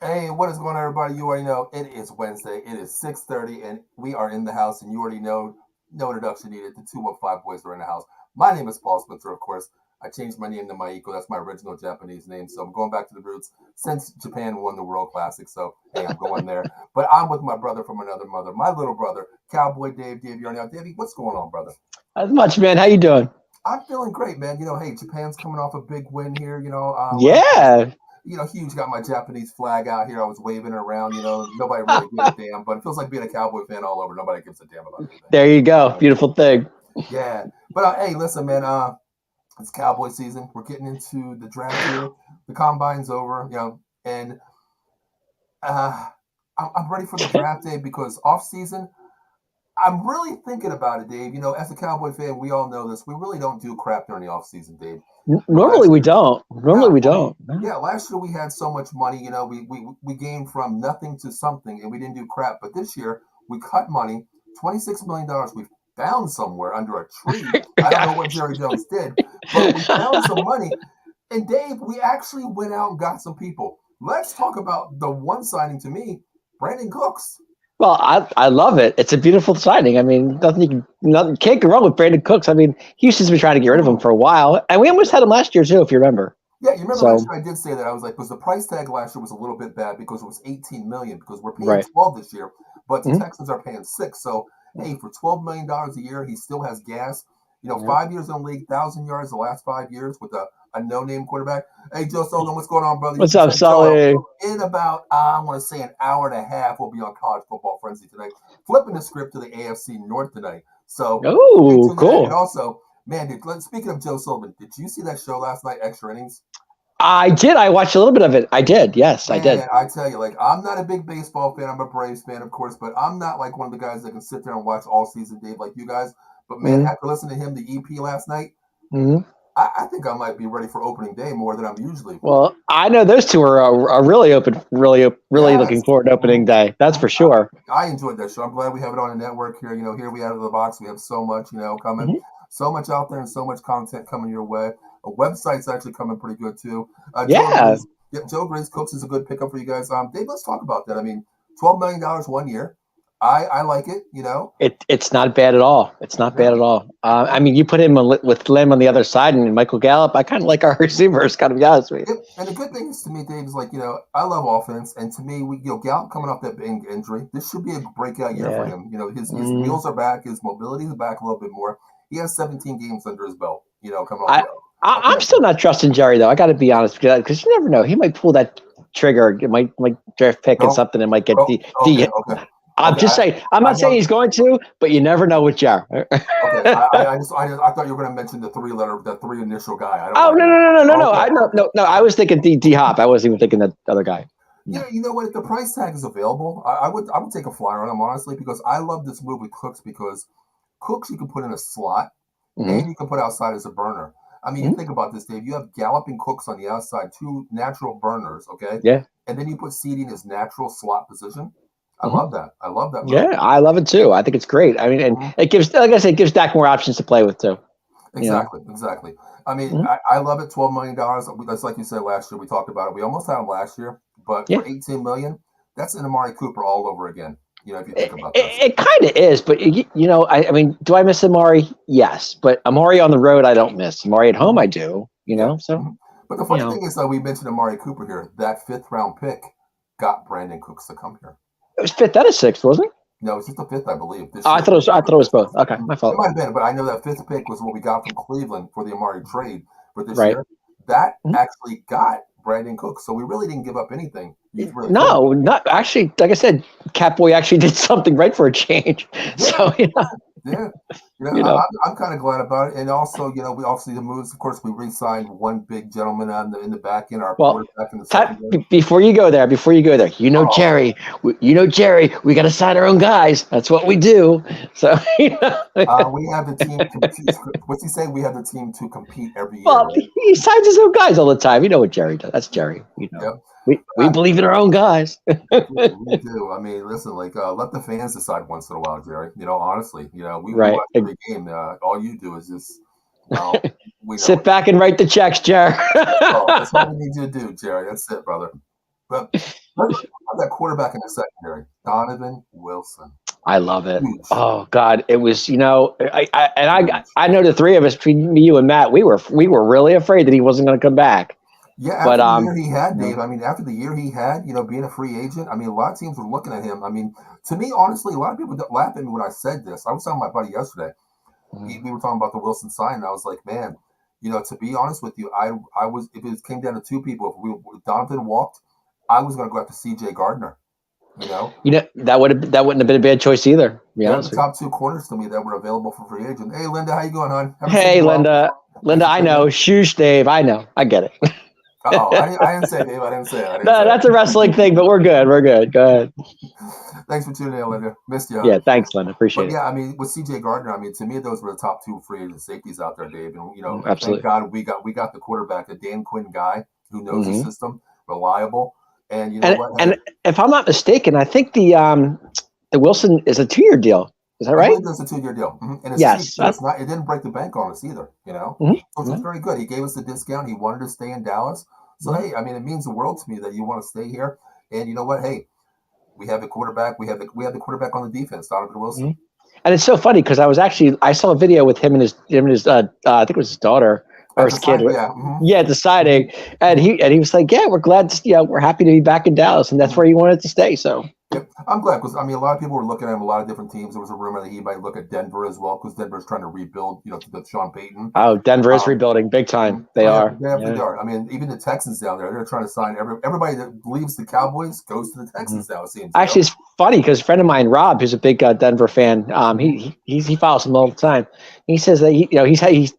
Hey, what is going on, everybody? You already know it is Wednesday. It is 6:30, and we are in the house. And you already know, no introduction needed. The 215 boys are in the house. My name is Paul Spencer, of course. I changed my name to Maiko. That's my original Japanese name. So I'm going back to the roots since Japan won the World Classic. So hey, I'm going there. But I'm with my brother from another mother, my little brother, Cowboy Dave. Dave, you already know. Davey, what's going on, brother? Not much, man. How you doing? I'm feeling great, man. Hey, Japan's coming off a big win here. Yeah. Huge got my Japanese flag out here. I was waving it around. Nobody really gave a damn, but it feels like being a Cowboy fan all over. Nobody gives a damn about anything. There you go. Beautiful thing. Yeah, but hey, listen, man. It's Cowboy season. We're getting into the draft here. The combine's over, and uh, I'm ready for the draft day because off season. I'm really thinking about it, Dave. As a Cowboy fan, we all know this. We really don't do crap during the off season, Dave. Normally we don't. Normally we don't. Yeah, last year we had so much money. We gained from nothing to something, and we didn't do crap. But this year we cut money, $26 million. We found somewhere under a tree. I don't know what Jerry Jones did, but we found some money. And Dave, we actually went out and got some people. Let's talk about the one signing to me, Brandon Cooks. Well, I love it. It's a beautiful signing. I mean, nothing can't go wrong with Brandon Cooks. I mean, Houston's been trying to get rid of him for a while, and we almost had him last year too, if you remember. Yeah, you remember last year I did say that. I was like, because the price tag last year was a little bit bad because it was 18 million because we're paying Right. 12 this year, but the Mhm. Texans are paying 6. So hey, for $12 million a year, he still has gas. Yeah. 5 years in the league, 1,000 yards the last 5 years with a no-name quarterback. Hey, Joe Sullivan, what's going on, brother? What's up, Sully? In about I want to say an hour and a half, we'll be on College Football Frenzy tonight, flipping the script to the AFC North tonight. So Oh, cool. and also, man, speaking of Joe Sullivan, did you see that show last night, Extra Innings? I did. I watched a little bit of it. I did. Yes, I did. Man, I tell you, like, I'm not a big baseball fan. I'm a Braves fan, of course, but I'm not like one of the guys that can sit there and watch all season, Dave, like you guys. But man, after listening to him, the EP last night, Mm-hmm. I think I might be ready for opening day more than I'm usually. Well, I know those two are really open, really looking forward to opening day. That's for sure. I enjoyed that show. I'm glad we have it on the network here. Here we out of the box. We have so much, coming, so much out there, and so much content coming your way. A website's actually coming pretty good too. Yeah. Joe Grizz Cooks is a good pickup for you guys. Dave, let's talk about that. I mean, $12 million 1 year. I like it. It's not bad at all. It's not bad at all. I mean, you put him with Lim on the other side and Michael Gallup. I kind of like our receivers. Got to be honest with you. And the good thing is to me, Dave, is like I love offense, and to me, Gallup coming off that big injury, this should be a breakout year for him. His wheels are back, his mobility is back a little bit more. He has 17 games under his belt. Coming off. I'm still not trusting Jerry though. I got to be honest because you never know. He might pull that trigger. It might draft pick and something. It might get okay. I'm just saying. I'm not saying he's going to, but you never know with Jerry. Okay, I thought you were going to mention the three initial guy. No. I was thinking D Hop. I wasn't even thinking that other guy. Yeah, you know what? If the price tag is available, I would take a flyer on him honestly because I love this move with Cooks because Cooks you can put in a slot and you can put outside as a burner. I mean, you think about this, Dave. You have galloping Cooks on the outside, two natural burners, okay? Yeah. And then you put Seedy in his natural slot position. I love that. I love that move. Yeah, I love it too. I think it's great. I mean, and it gives, like I said, it gives Dak more options to play with too. Exactly. I mean, I love it. $12 million. That's like you said last year. We talked about it. We almost had him last year, but for $18 million, that's an Amari Cooper all over again. If you think about that, it kind of is. But I mean, do I miss Amari? Yes, but Amari on the road, I don't miss. Amari at home, I do. So. But the funny thing is, we mentioned Amari Cooper here. That 5th round pick got Brandon Cooks to come here. It was 5th. That is 6th, wasn't it? No, it's just the 5th, I believe. I thought it was both. Okay, my fault. It might have been, but I know that 5th pick was what we got from Cleveland for the Amari trade for this year. That actually got Brandon Cooks, so we really didn't give up anything. No, not actually. Like I said, Catboy actually did something right for a change. So Yeah, I'm kind of glad about it, and also, we obviously the moves. Of course, we re-signed one big gentleman in the back end. Our quarterback in the second. Before you go there, Jerry. Jerry. We got to sign our own guys. That's what we do. So we have the team. What's he say? We have the team to compete every year. Well, he signs his own guys all the time. You know what Jerry does? That's Jerry. Yep. We believe in our own guys. We do. I mean, listen, let the fans decide once in a while, Jerry. Honestly, we watch every game. All you do is just sit back and write the checks, Jerry. That's all we need you to do, Jerry. That's it, brother. But Let's talk about that quarterback in the secondary, Donovan Wilson. I love it. Huge, Oh God, it was, huge. I know the three of us, between me, you and Matt, we were really afraid that he wasn't going to come back. Yeah, But after the year he had, you know, Dave. I mean, after the year he had, being a free agent. I mean, a lot of teams were looking at him. I mean, to me, honestly, a lot of people laugh at me when I said this. I was telling my buddy yesterday. We were talking about the Wilson sign, and I was like, man, to be honest with you, I was if it came down to two people, if Donovan walked, I was going to go after C.J. Gardner. that wouldn't have been a bad choice either. To be They're the honest with you. top two corners to me that were available for free agent. Hey, Linda, how you going, hon? Haven't seen you Hey, in a while. Linda, Thanks for I tuning know. in. Shush, Dave. I know. I get it. Oh, I didn't say it, Dave. I didn't say it. I didn't No, say that's a wrestling thing, but we're good. We're good. Go ahead. it. Thanks for tuning in, Linda. Missed you, huh? Yeah, thanks, Linda. Appreciate But it. yeah, I mean, with C.J. Gardner, I mean, to me, those were the top two free agent safeties out there, Dave. And thank Absolutely. God we got the quarterback, a Dan Quinn guy who knows the Mhm. system, reliable, and you know what? And Hey, if I'm not mistaken, I think the Wilson is a 2-year deal. Is that I right? believe there's a 2-year deal, and it's cheap Yes. too. It's not. It didn't break the bank on us either. So it's very good. He gave us the discount. He wanted to stay in Dallas. So hey, I mean, it means the world to me that you want to stay here. And you know what? Hey, we have the quarterback. We have the quarterback on the defense, Donovan Wilson. Mhm. And it's so funny because I saw a video with him and his I think it was his daughter or At his the kid. sign, yeah. Yeah, deciding, and he was like, "Yeah, we're glad. We're happy to be back in Dallas, and that's where he wanted to stay." So Yep. I'm glad because I mean a lot of people were looking at him. A lot of different teams. There was a rumor that he might look at Denver as well because Denver's trying to rebuild. To the Sean Payton. Denver is rebuilding big time. They Oh yeah, are. they definitely are. I mean, even the Texans down there, they're trying to sign everybody that leaves the Cowboys goes to the Texans now. It seems. Actually, it's funny because a friend of mine, Rob, who's a big Denver fan, he follows him all the time. He says that he's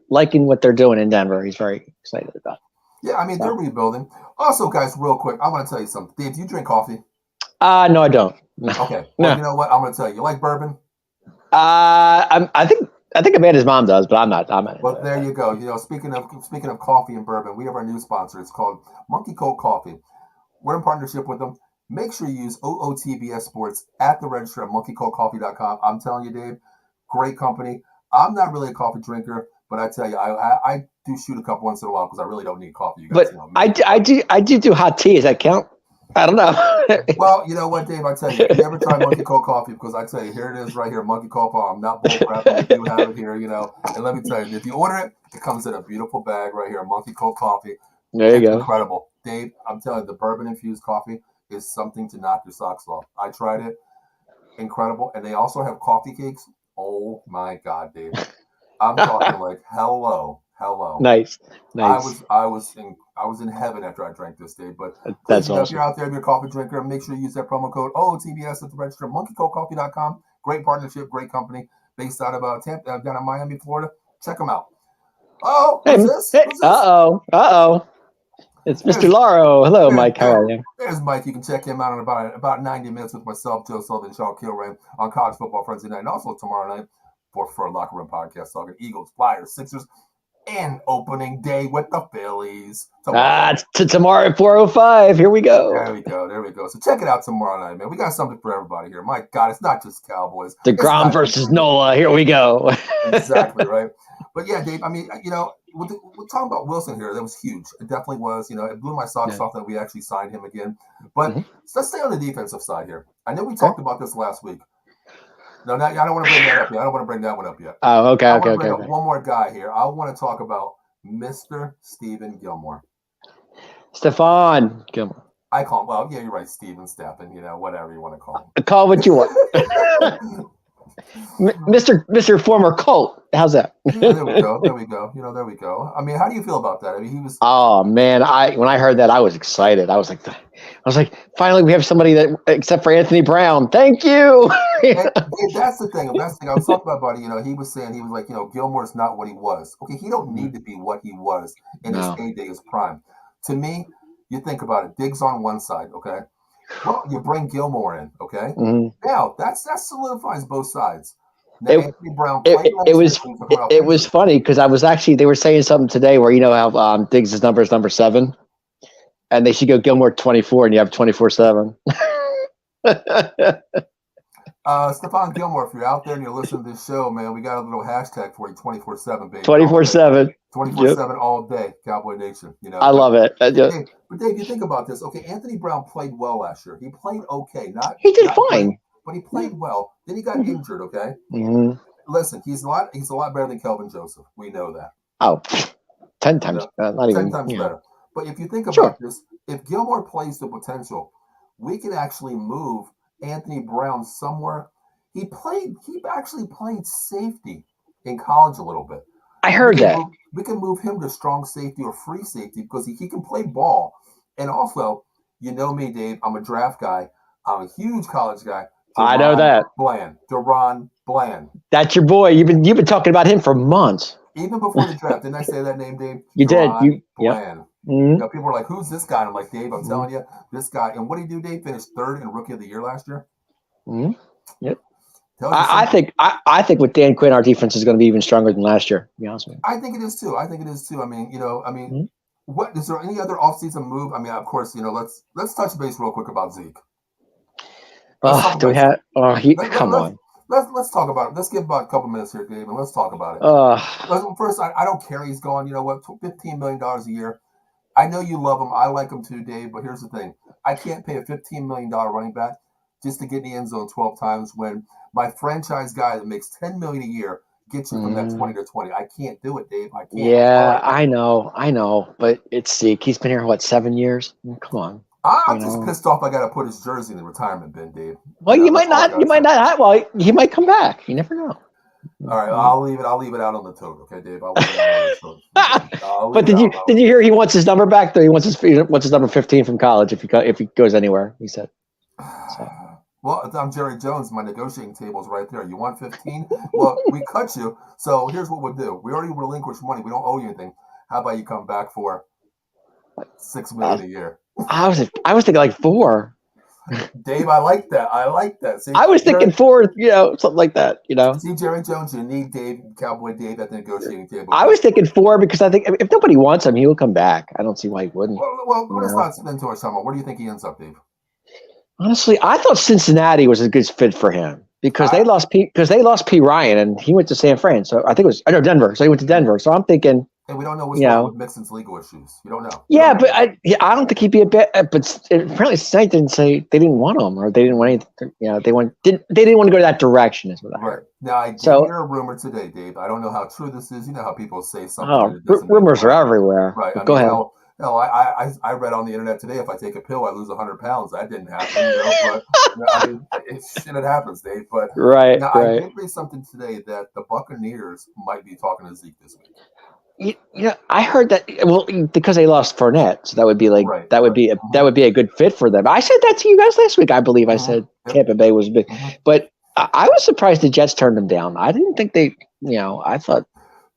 liking what they're doing in Denver. He's very excited about it. Yeah, I mean they're rebuilding. Also, guys, real quick, I want to tell you something. Dave, do you drink coffee? No, I don't. Okay. Well, No. you know what? I'm going to tell you. You like bourbon? I think Amanda's mom does, but I'm not. Well, there you go. Speaking of coffee and bourbon, we have our new sponsor. It's called Monkey Cold Coffee. We're in partnership with them. Make sure you use OOTBS Sports at the register at monkeycoldcoffee.com. I'm telling you, Dave, great company. I'm not really a coffee drinker, but I tell you, I do shoot a cup once in a while because I really don't need coffee. You guys But know me. I do hot tea. Does that count? I don't know. Well, you know what, Dave? I tell you, if you ever try Monkey Cold Coffee, because I tell you, here it is right here, Monkey Cold Coffee. I'm not bullcrapping. We do have it here, And let me tell you, if you order it, it comes in a beautiful bag right here, Monkey Cold Coffee. There you go. Incredible. Dave, I'm telling you, the bourbon-infused coffee is something to knock your socks off. I tried it. Incredible. And they also have coffee cakes. Oh, my God, Dave. I'm talking like, hello. Nice. I was in heaven after I drank this, Dave. But That's if awesome. you're out there, if you're a coffee drinker, make sure you use that promo code OOTBS at the register. MonkeyColdCoffee.com. Great partnership, great company, based out of Tampa, down in Miami, Florida. Check them out. Oh, who's this? Uh-oh. It's Mr. Laro. Hello, Mike. How are you? There's Mike. You can check him out in about 90 minutes with myself, Joe Sullivan, Sean Kilrain on College Football Frenzy Night, and also tomorrow night for a Locker Room podcast talking Eagles, Flyers, Sixers, and opening day with the Phillies. It's tomorrow at 4:05. Here we go. There we go. So check it out tomorrow night, man. We got something for everybody here. My God, it's not just Cowboys. DeGrom versus Nola. Here we go. Exactly, right? But yeah, Dave, I mean, we're talking about Wilson here. That was huge. It definitely was. It blew my socks off that we actually signed him again. But let's stay on the defensive side here. I know we talked about this last week. No, I don't want to bring that up yet. I don't want to bring that one up yet. Oh, okay. I want to bring up one more guy here. I want to talk about Mr. Stephen Gilmore. Stephon Gilmore. I call him, well, yeah, you're right, Stephen, whatever you want to call him. Call what you want. Mr. Former Colt. How's that? Yeah, there we go. There we go. I mean, how do you feel about that? I mean, he was. Oh man, when I heard that, I was excited. I was like, finally, we have somebody that, except for Anthony Brown. Thank you. And that's the thing. I was talking about, buddy. He was saying Gilmore's not what he was. Okay, he don't need to be what he was in his heyday, his prime. To me, you think about it. Diggs on one side, okay. Well, you bring Gilmore in, okay. Now that solidifies both sides. Now, Anthony Brown. It was funny because they were saying something today where how Diggs' number is number 7, and they should go Gilmore 24, and you have 24/7. Stephon Gilmore, if you're out there and you're listening to this show, man, we got a little hashtag for you 24/7, baby. 24/7. 24/7 all day, Cowboy Nation. I love it. But Dave, you think about this. Okay, Anthony Brown played well last year. He played okay. He did not fine. Great, but he played well. Then he got injured, okay? Mm-hmm. Listen, he's a lot better than Kelvin Joseph. We know that. Oh, 10 times. Not 10 even, times better. But if you think about this, if Gilmore plays the potential, we can actually move Anthony Brown somewhere. He actually played safety in college a little bit. I heard that. We can move him to strong safety or free safety because he can play ball. And also, you know me, Dave, I'm a draft guy. I'm a huge college guy. I know that. Deron Bland. That's your boy. You've been talking about him for months. Even before the draft. Didn't I say that name, Dave? You Deron did. Bland. Mm-hmm. You know, people are like, who's this guy? And I'm like, Dave, I'm telling you, this guy. And what did he do, Dave? Finished third in Rookie of the Year last year? Mm-hmm. Yep. I think with Dan Quinn, our defense is going to be even stronger than last year. To be honest with you. I think it is too. I mean, what is there any other offseason move? I mean, of course, let's touch base real quick about Zeke. Do we have? Come on. Let's talk about it. Let's give about a couple minutes here, Dave, and let's talk about it. First, I don't care. He's gone. You know what? $15 million a year. I know you love him. I like him too, Dave. But here's the thing: I can't pay a $15 million running back just to get in the end zone 12 times when my franchise guy that makes $10 million a year gets you from that 20 to 20. I can't do it, Dave. I can't. Yeah, I know, but it's Zeke. He's been here 7 years? Come on. I'm just pissed off. I got to put his jersey in the retirement bin, Dave. Well, you might not. Well, he might come back. You never know. All right, I'll leave it out on the tote, okay, Dave. I'll leave it out on the tote. But did you hear he wants his number back? Though he wants his number 15 from college if he goes anywhere. He said. So. Well, I'm Jerry Jones. My negotiating table's right there. You want 15? Well, we cut you. So here's what we'll do. We already relinquished money. We don't owe you anything. How about you come back for $6 million a year? I was thinking like 4. Dave, I like that. See, I was thinking 4, something like that, See, Jerry Jones, you need Cowboy Dave at the negotiating table. I was thinking 4 because I think if nobody wants him, he will come back. I don't see why he wouldn't. Well, let's not spend too much time on. Where do you think he ends up, Dave? Honestly, I thought Cincinnati was a good fit for him because they lost P. Ryan and he went to San Fran. So I think it was Denver. So he went to Denver. So I'm thinking. And we don't know what's wrong with Mixon's legal issues. You don't know. Yeah, but I don't think he'd be a bit. But apparently, Cincinnati didn't say they didn't want him or they didn't want anything. They didn't want to go that direction. Is what I heard. Now I did hear a rumor today, Dave. I don't know how true this is. You know how people say something. Rumors are everywhere. Right. Go ahead. Hell, I read on the internet today if I take a pill I lose 100 pounds. That didn't happen, but it happens, Dave. But right. I did read something today that the Buccaneers might be talking to Zeke this week. I heard that. Well, because they lost Fournette, so that would be that would be a good fit for them. I said that to you guys last week. I believe I said Tampa Bay was big, but I was surprised the Jets turned them down. I didn't think they. I thought.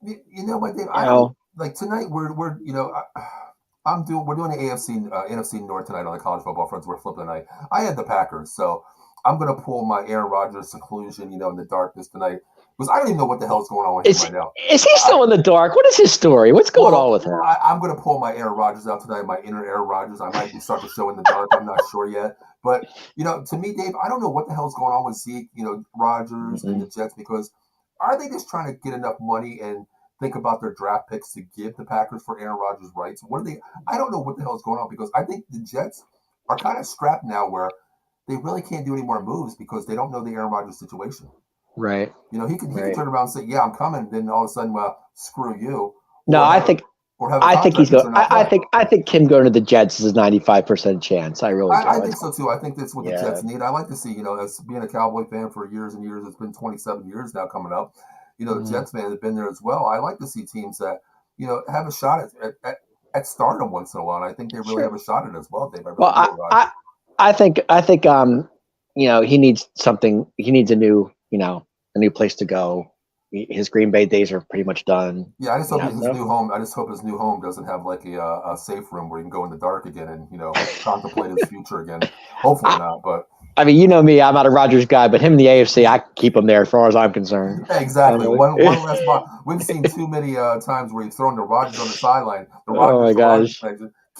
You know what, Dave? I don't, like tonight. We're doing the NFC North tonight on the college football fronts. We're flipping tonight. I had the Packers, so I'm gonna pull my Aaron Rodgers seclusion, in the darkness tonight. Because I don't even know what the hell's going on with him right now. Is he still in the dark? What is his story? What's going on with him? I'm going to pull my Aaron Rodgers out tonight, my inner Aaron Rodgers. I might start the show in the dark. I'm not sure yet. But, to me, Dave, I don't know what the hell's going on with Zeke, Rodgers and the Jets. Because are they just trying to get enough money and think about their draft picks to give the Packers for Aaron Rodgers' rights? I don't know what the hell's going on. Because I think the Jets are kind of strapped now where they really can't do any more moves because they don't know the Aaron Rodgers situation. Right. He can turn around and say, "Yeah, I'm coming." Then all of a sudden, well, screw you. No, I think he's going. I think him going to the Jets is a 95% chance. I really do. I think so too. I think that's what the Jets need. I like to see, as being a Cowboy fan for years and years. It's been 27 years now coming up. The Jets fans have been there as well. I like to see teams that have a shot at stardom once in a while. And I think they really have a shot at it as well. I think he needs something. He needs a new place to go. His Green Bay days are pretty much done. Yeah, I just hope his new home. I just hope his new home doesn't have like a safe room where he can go in the dark again and contemplate his future again. Hopefully not, but. I mean, me, I'm not a Rodgers guy, but him in the AFC, I keep him there as far as I'm concerned. Yeah, exactly. One last spot. We've seen too many times where he's thrown the Rodgers on the sideline. Oh my gosh.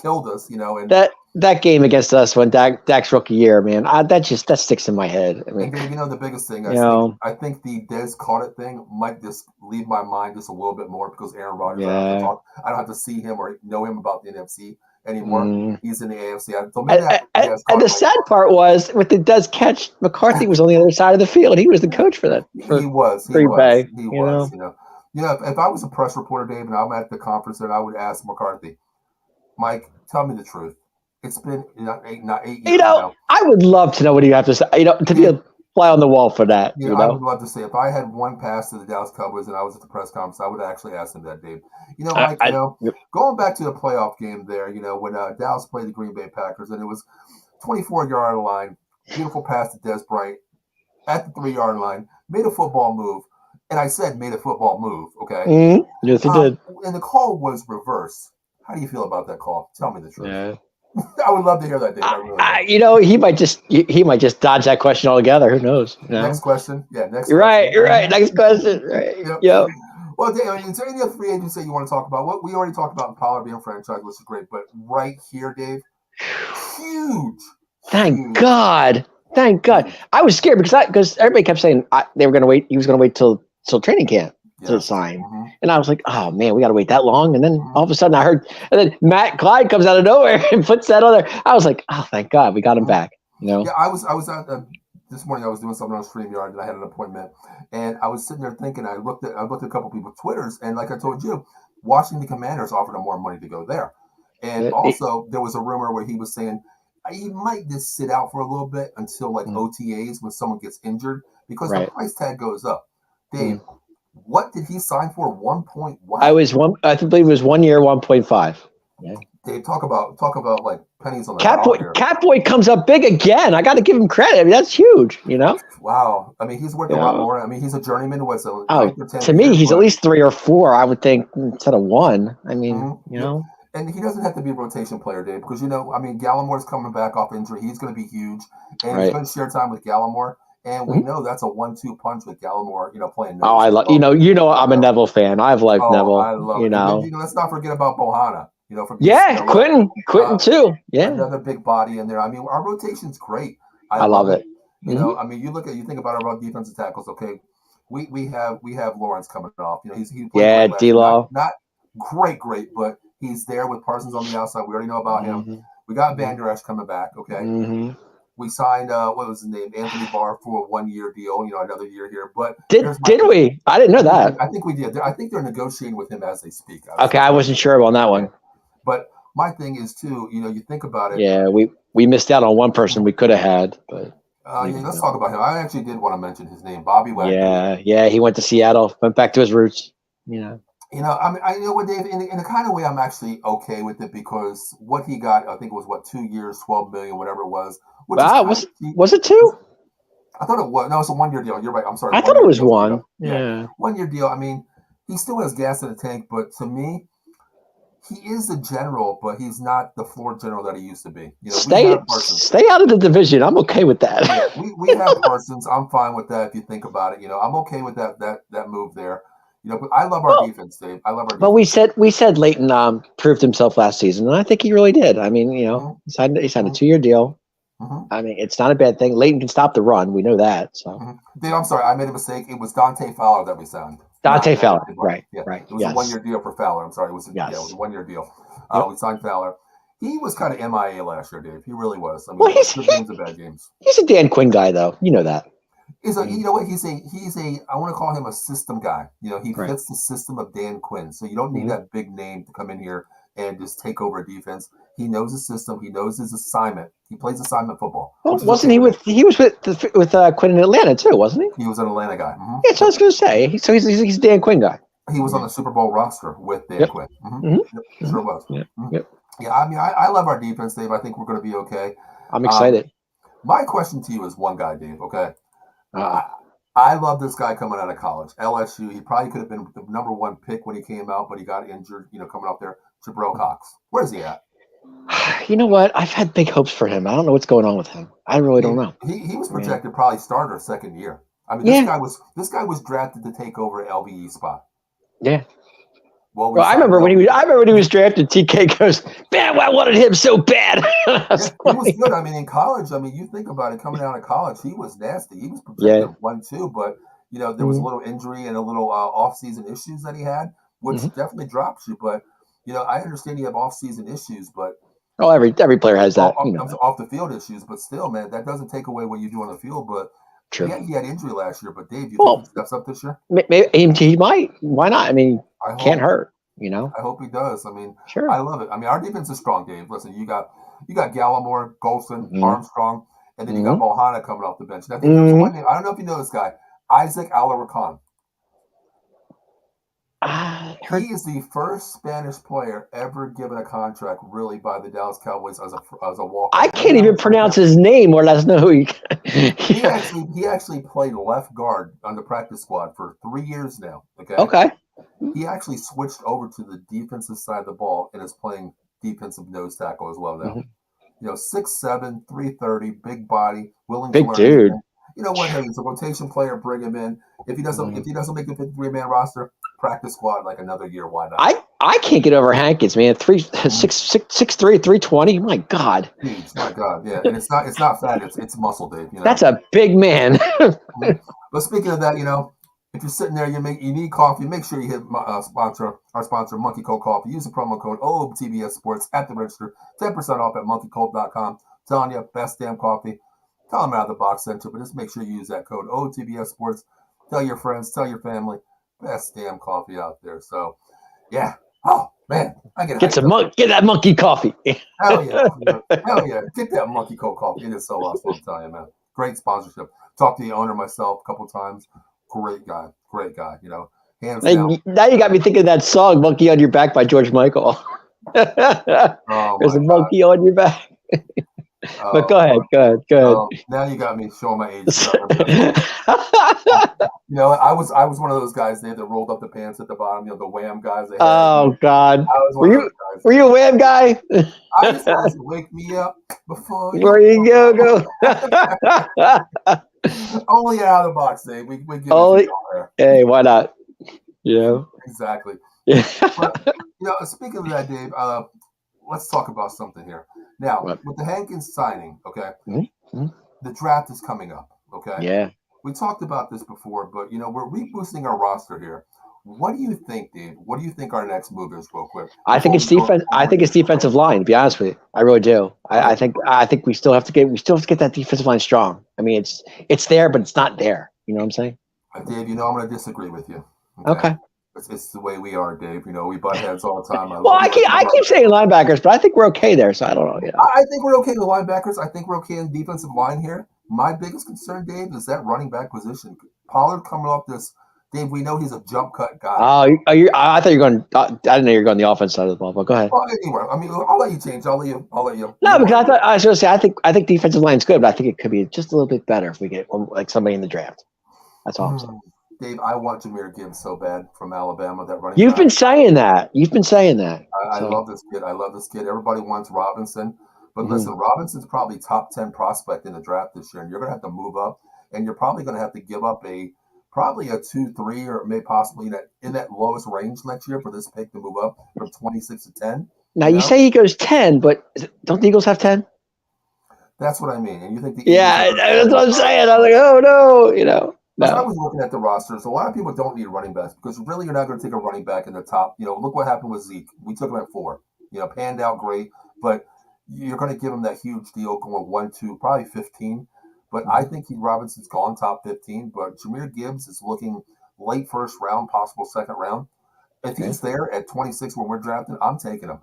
killed us, and that game against us when Dak's rookie year, man, that sticks in my head. I mean, and Dave, the biggest thing I think the Dez caught it thing might just leave my mind just a little bit more because Aaron Rodgers. Yeah. I don't have to see him or know him about the NFC anymore. He's in the AFC. And the sad part was with the Dez catch, McCarthy was on the other side of the field. He was the coach for that. He was. If I was a press reporter, Dave, and I'm at the conference, and I would ask McCarthy, Mike, tell me the truth. It's been not 8 years now. I would love to know what you have to say. To be a fly on the wall for that. I would love to say if I had one pass to the Dallas Cowboys and I was at the press conference, I would actually ask him that, Dave. Mike, going back to the playoff game there, when Dallas played the Green Bay Packers, and it was 24-yard line, beautiful pass to Dez Bryant at the 3-yard line, made a football move. And I said made a football move, okay? Mm-hmm. Yes, it did. And the call was reversed. How do you feel about that call? Tell me the truth. Yeah. I would love to hear that, Dave. He might just dodge that question altogether. Who knows? Next question. Yeah, next. You're right. You're right. Next question. Right. Yep. Well, Dave, is there any other free agents that you want to talk about? What we already talked about Pollard being franchise, which is great, but right here, Dave, huge. Thank God. I was scared because everybody kept saying they were going to wait. He was going to wait till training camp to sign. And I was like, oh man, we got to wait that long. And then all of a sudden I heard, and then Matt Clyde comes out of nowhere and puts that on there. I was like, oh, thank God we got him back. Yeah, I was out this morning. I was doing something on StreamYard and I had an appointment, and I was sitting there thinking. I looked at a couple people's Twitters, and like I told you, Washington Commanders offered him more money to go there, and also there was a rumor where he was saying he might just sit out for a little bit until like OTAs when someone gets injured because the price tag goes up. Dave, what did he sign for? 1.1. I believe it was 1 year, 1.5. Yeah. Dave, talk about like pennies on the dollar. Catboy comes up big again. I got to give him credit. I mean, that's huge. Wow. I mean, he's worth a lot more. I mean, he's a journeyman. To me, he's at least 3 or 4. I would think instead of 1. I mean, And he doesn't have to be a rotation player, Dave, because Gallimore's coming back off injury. He's going to be huge, and he's going to share time with Gallimore. And we know that's a 1-2 punch with Gallimore, playing. I love I'm a Neville fan. I've liked Neville. I love it. Let's not forget about Bohanna. From Quentin too. Yeah, another big body in there. I mean, our rotation's great. I love it. I mean, you think about our defensive tackles. Okay, we have Lawrence coming off. He's D-Law. Not great, but he's there with Parsons on the outside. We already know about him. We got Van Der Esch coming back. Okay. We signed what was his name, Anthony Barr, for a 1-year deal. Another year here. But did we? I didn't know that. I think we did. I think they're negotiating with him as they speak. Okay, I wasn't sure on that one. But my thing is too. You think about it. Yeah, we missed out on one person we could have had, but. Let's talk about him. I actually did want to mention his name, Bobby Wagner. Yeah, he went to Seattle, went back to his roots. I mean, I know what, Dave. In a kind of way, I'm actually okay with it because what he got, I think, it was 2 years, $12 million, whatever it was. Was it 2? I thought it was. No, it's a 1-year deal. You're right. I'm sorry. I thought it was 1. Yeah, 1-year deal. I mean, he still has gas in the tank, but to me, he is the general, but he's not the floor general that he used to be. Stay out of the division. I'm okay with that. Yeah, we have Parsons. I'm fine with that if you think about it. I'm okay with that move there. But I love our defense, Dave. I love our defense. But we said Leighton proved himself last season, and I think he really did. I mean, he signed a 2-year deal. I mean, it's not a bad thing. Leighton can stop the run. We know that. So, Dave, I'm sorry, I made a mistake. It was Dante Fowler that we signed. Dante Fowler, right? Yeah. Right. It was a 1-year deal for Fowler. I'm sorry, it was a 1-year deal. We signed Fowler. He was kind of MIA last year, Dave. He really was. I mean, good games and bad games. He's a Dan Quinn guy, though. You know that. He's a I want to call him a system guy. He fits the system of Dan Quinn. So you don't need that big name to come in here and just take over a defense. He knows the system. He knows his assignment. He plays assignment football. Well, he was with Quinn in Atlanta too, wasn't he? He was an Atlanta guy. Yeah, so I was going to say. So he's a Dan Quinn guy. He was on the Super Bowl roster with Dan Quinn. Sure was. Yeah, I mean, I love our defense, Dave. I think we're going to be okay. I'm excited. My question to you is one guy, Dave, okay? I love this guy coming out of college. LSU, he probably could have been the number 1 pick when he came out, but he got injured, coming up there. Jabril Cox. Where's he at? You know what? I've had big hopes for him. I don't know what's going on with him. I really don't know. He was projected probably starter second year. I mean, this guy was drafted to take over LVE spot. Yeah. Well, I remember when he was drafted. TK goes, man, I wanted him so bad. Yeah, he was good. I mean, in college, I mean, you think about it, coming out of college, he was nasty. He was projected 1-2, but there was a little injury and a little off-season issues that he had, which definitely drops you. But I understand you have off-season issues, but every player has that. Off the field issues, but still, man, that doesn't take away what you do on the field. But true. He had injury last year. But Dave, you think he steps up this year? Maybe he might. Why not? I mean, can't hurt. I hope he does. I mean, sure. I love it. I mean, our defense is strong, Dave. Listen, you got Gallimore, Golson, Armstrong, and then you got Mohana coming off the bench. Now, there's one name. I don't know if you know this guy, Isaac Alarcon. He is the first Spanish player ever given a contract, really, by the Dallas Cowboys as a walk. I can't even pronounce his name, or let's know who he actually played left guard on the practice squad for 3 years now. Okay. He actually switched over to the defensive side of the ball and is playing defensive nose tackle as well now. 6'7", 330, big body, willing to learn. Big dude. You know what? Hey, he's a rotation player. Bring him in. If he doesn't make the 53-man roster, practice squad like another year. Why not? I can't get over Hankins, man. 6'3", 320. My God. Huge, my God, yeah. And it's not fat. It's muscle, Dave. That's a big man. But speaking of that, if you're sitting there, you need coffee, make sure you hit our sponsor, Monkey Cold Coffee. Use the promo code OOTBS Sports at the register. 10% off at monkeycold.com. Telling you, best damn coffee. Tell them out of the box center, but just make sure you use that code OOTBS Sports. Tell your friends, tell your family. Best damn coffee out there. So, yeah. Oh, man. Get that monkey coffee. Hell yeah. Hell yeah. Get that Monkey Cold Coffee. It is so awesome, I'm telling you, man. Great sponsorship. Talked to the owner myself a couple times. Great guy. Hands down. Now you got me thinking of that song, Monkey on Your Back by George Michael. There's a monkey on your back. But go ahead. Now you got me showing my age. I was one of those guys there that rolled up the pants at the bottom, the Wham guys. Oh, God. Were you a Wham guy? I just had to wake me up before you go. Only out of the box, Dave. We give it there. Hey, why not? Exactly. But, speaking of that, Dave, let's talk about something here. Now, with the Hankins signing, okay, the draft is coming up, okay? Yeah. We talked about this before, but, we're reboosting our roster here. What do you think, Dave? What do you think our next move is, real quick? I think it's defense. I think it's defensive line. To be honest with you, I really do. I think we still have to get that defensive line strong. I mean, it's there, but it's not there. You know what I'm saying? Dave, I'm going to disagree with you. Okay. It's the way we are, Dave. We butt heads all the time. I keep saying linebackers, but I think we're okay there. So I don't know. I think we're okay with linebackers. I think we're okay in defensive line here. My biggest concern, Dave, is that running back position. Pollard coming off this. Dave, we know he's a jump cut guy. I thought you were going. I didn't know you were going the offense side of the ball. But go ahead. Well, anyway, I mean, I'll let you change. I'll let you. No, because I was going to say I think defensive line's good, but I think it could be just a little bit better if we get like somebody in the draft. That's all I'm saying. Dave, I want Jahmyr Gibbs so bad from Alabama. That running. You've been saying that. I love this kid. Everybody wants Robinson, but listen, Robinson's probably top 10 prospect in the draft this year, and you're going to have to move up, and you're probably going to have to give up probably a 2-3 or maybe possibly in that lowest range next year for this pick to move up from 26 to 10. Now you say he goes 10, but don't the Eagles have 10? That's what I mean. And you think the Eagles that's what I'm saying. I'm like, oh no, No. I was looking at the rosters. A lot of people don't need running backs because really you're not going to take a running back in the top. Look what happened with Zeke. We took him at 4. Panned out great, but you're going to give him that huge deal going 1-2, probably 15. But I think Robinson's gone top 15. But Jahmyr Gibbs is looking late first round, possible second round. If he's there at 26 when we're drafting, I'm taking him.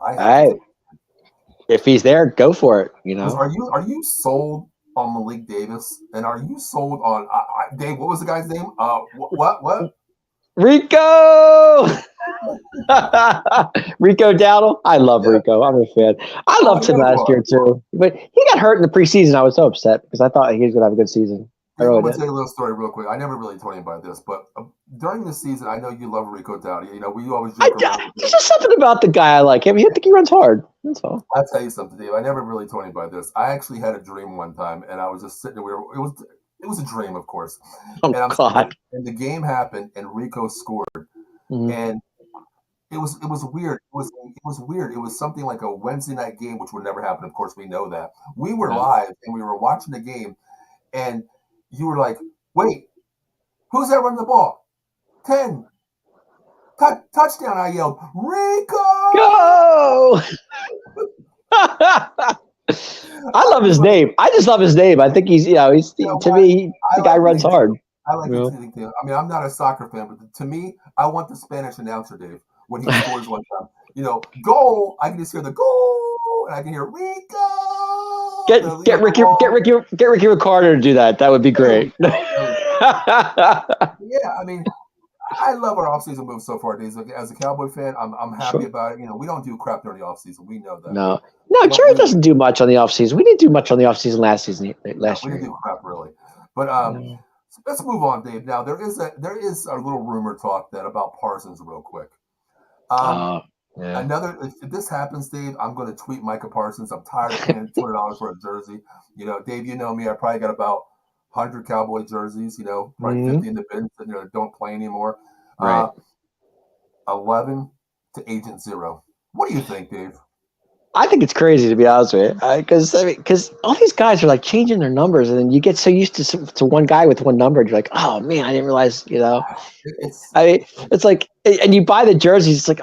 If he's there, go for it. Are you sold on Malik Davis, and are you sold on Dave? What was the guy's name? What? Rico. Rico Dowdle. I love Rico. I'm a fan. I loved him last year too, but he got hurt in the preseason. I was so upset because I thought he was going to have a good season. I'm going to tell you a little story real quick. I never really told you about this, but during the season, I know you love Rico Dowdle. We always joke around. There's just something about the guy I like him. I think he runs hard. That's all. I'll tell you something, Dave. I never really told you about this. I actually had a dream one time, and I was just sitting there. It was a dream, of course. Oh, God. And the game happened, and Rico scored. Mm-hmm. And it was weird. It was weird. It was something like a Wednesday night game, which would never happen. Of course, we know that. We were Yeah. live and we were watching the game, and you were like, "Wait, who's that running the ball? 10, touchdown!" I yelled, "Rico!" Go! I love his name. I just love his name. I think he's, he's You know to what? me, I the guy like the runs name hard. too. I like You the know? name too. I mean, I'm not a soccer fan, but to me, I want the Spanish announcer, Dave, when he scores one time. Goal. I can just hear the goal, and I can hear Rico. Get Ricky Ricardo to do that. That would be There we great. go. There we go. Yeah, I mean, I love our offseason moves so far, Dave. As a Cowboy fan, I'm happy Sure. about it. We don't do crap during the offseason. We know that. No, What Jerry we doesn't do much on the offseason. We didn't do much on the offseason last season. No, Last we didn't year. do crap really. But No. let's move on, Dave. Now there is a little rumor talk that about Parsons real quick. Um, Yeah. if this happens, Dave, I'm going to tweet Micah Parsons. I'm tired of paying $200 for a jersey. Dave, you know me. I probably got about 100 Cowboy jerseys. Probably 50 in the bin that don't play anymore. Right. 11 to Agent Zero. What do you think, Dave? I think it's crazy, to be honest with you, because all these guys are like changing their numbers, and then you get so used to one guy with one number, and you're like, oh man, I didn't realize. It's I mean, it's like, and you buy the jerseys, it's like,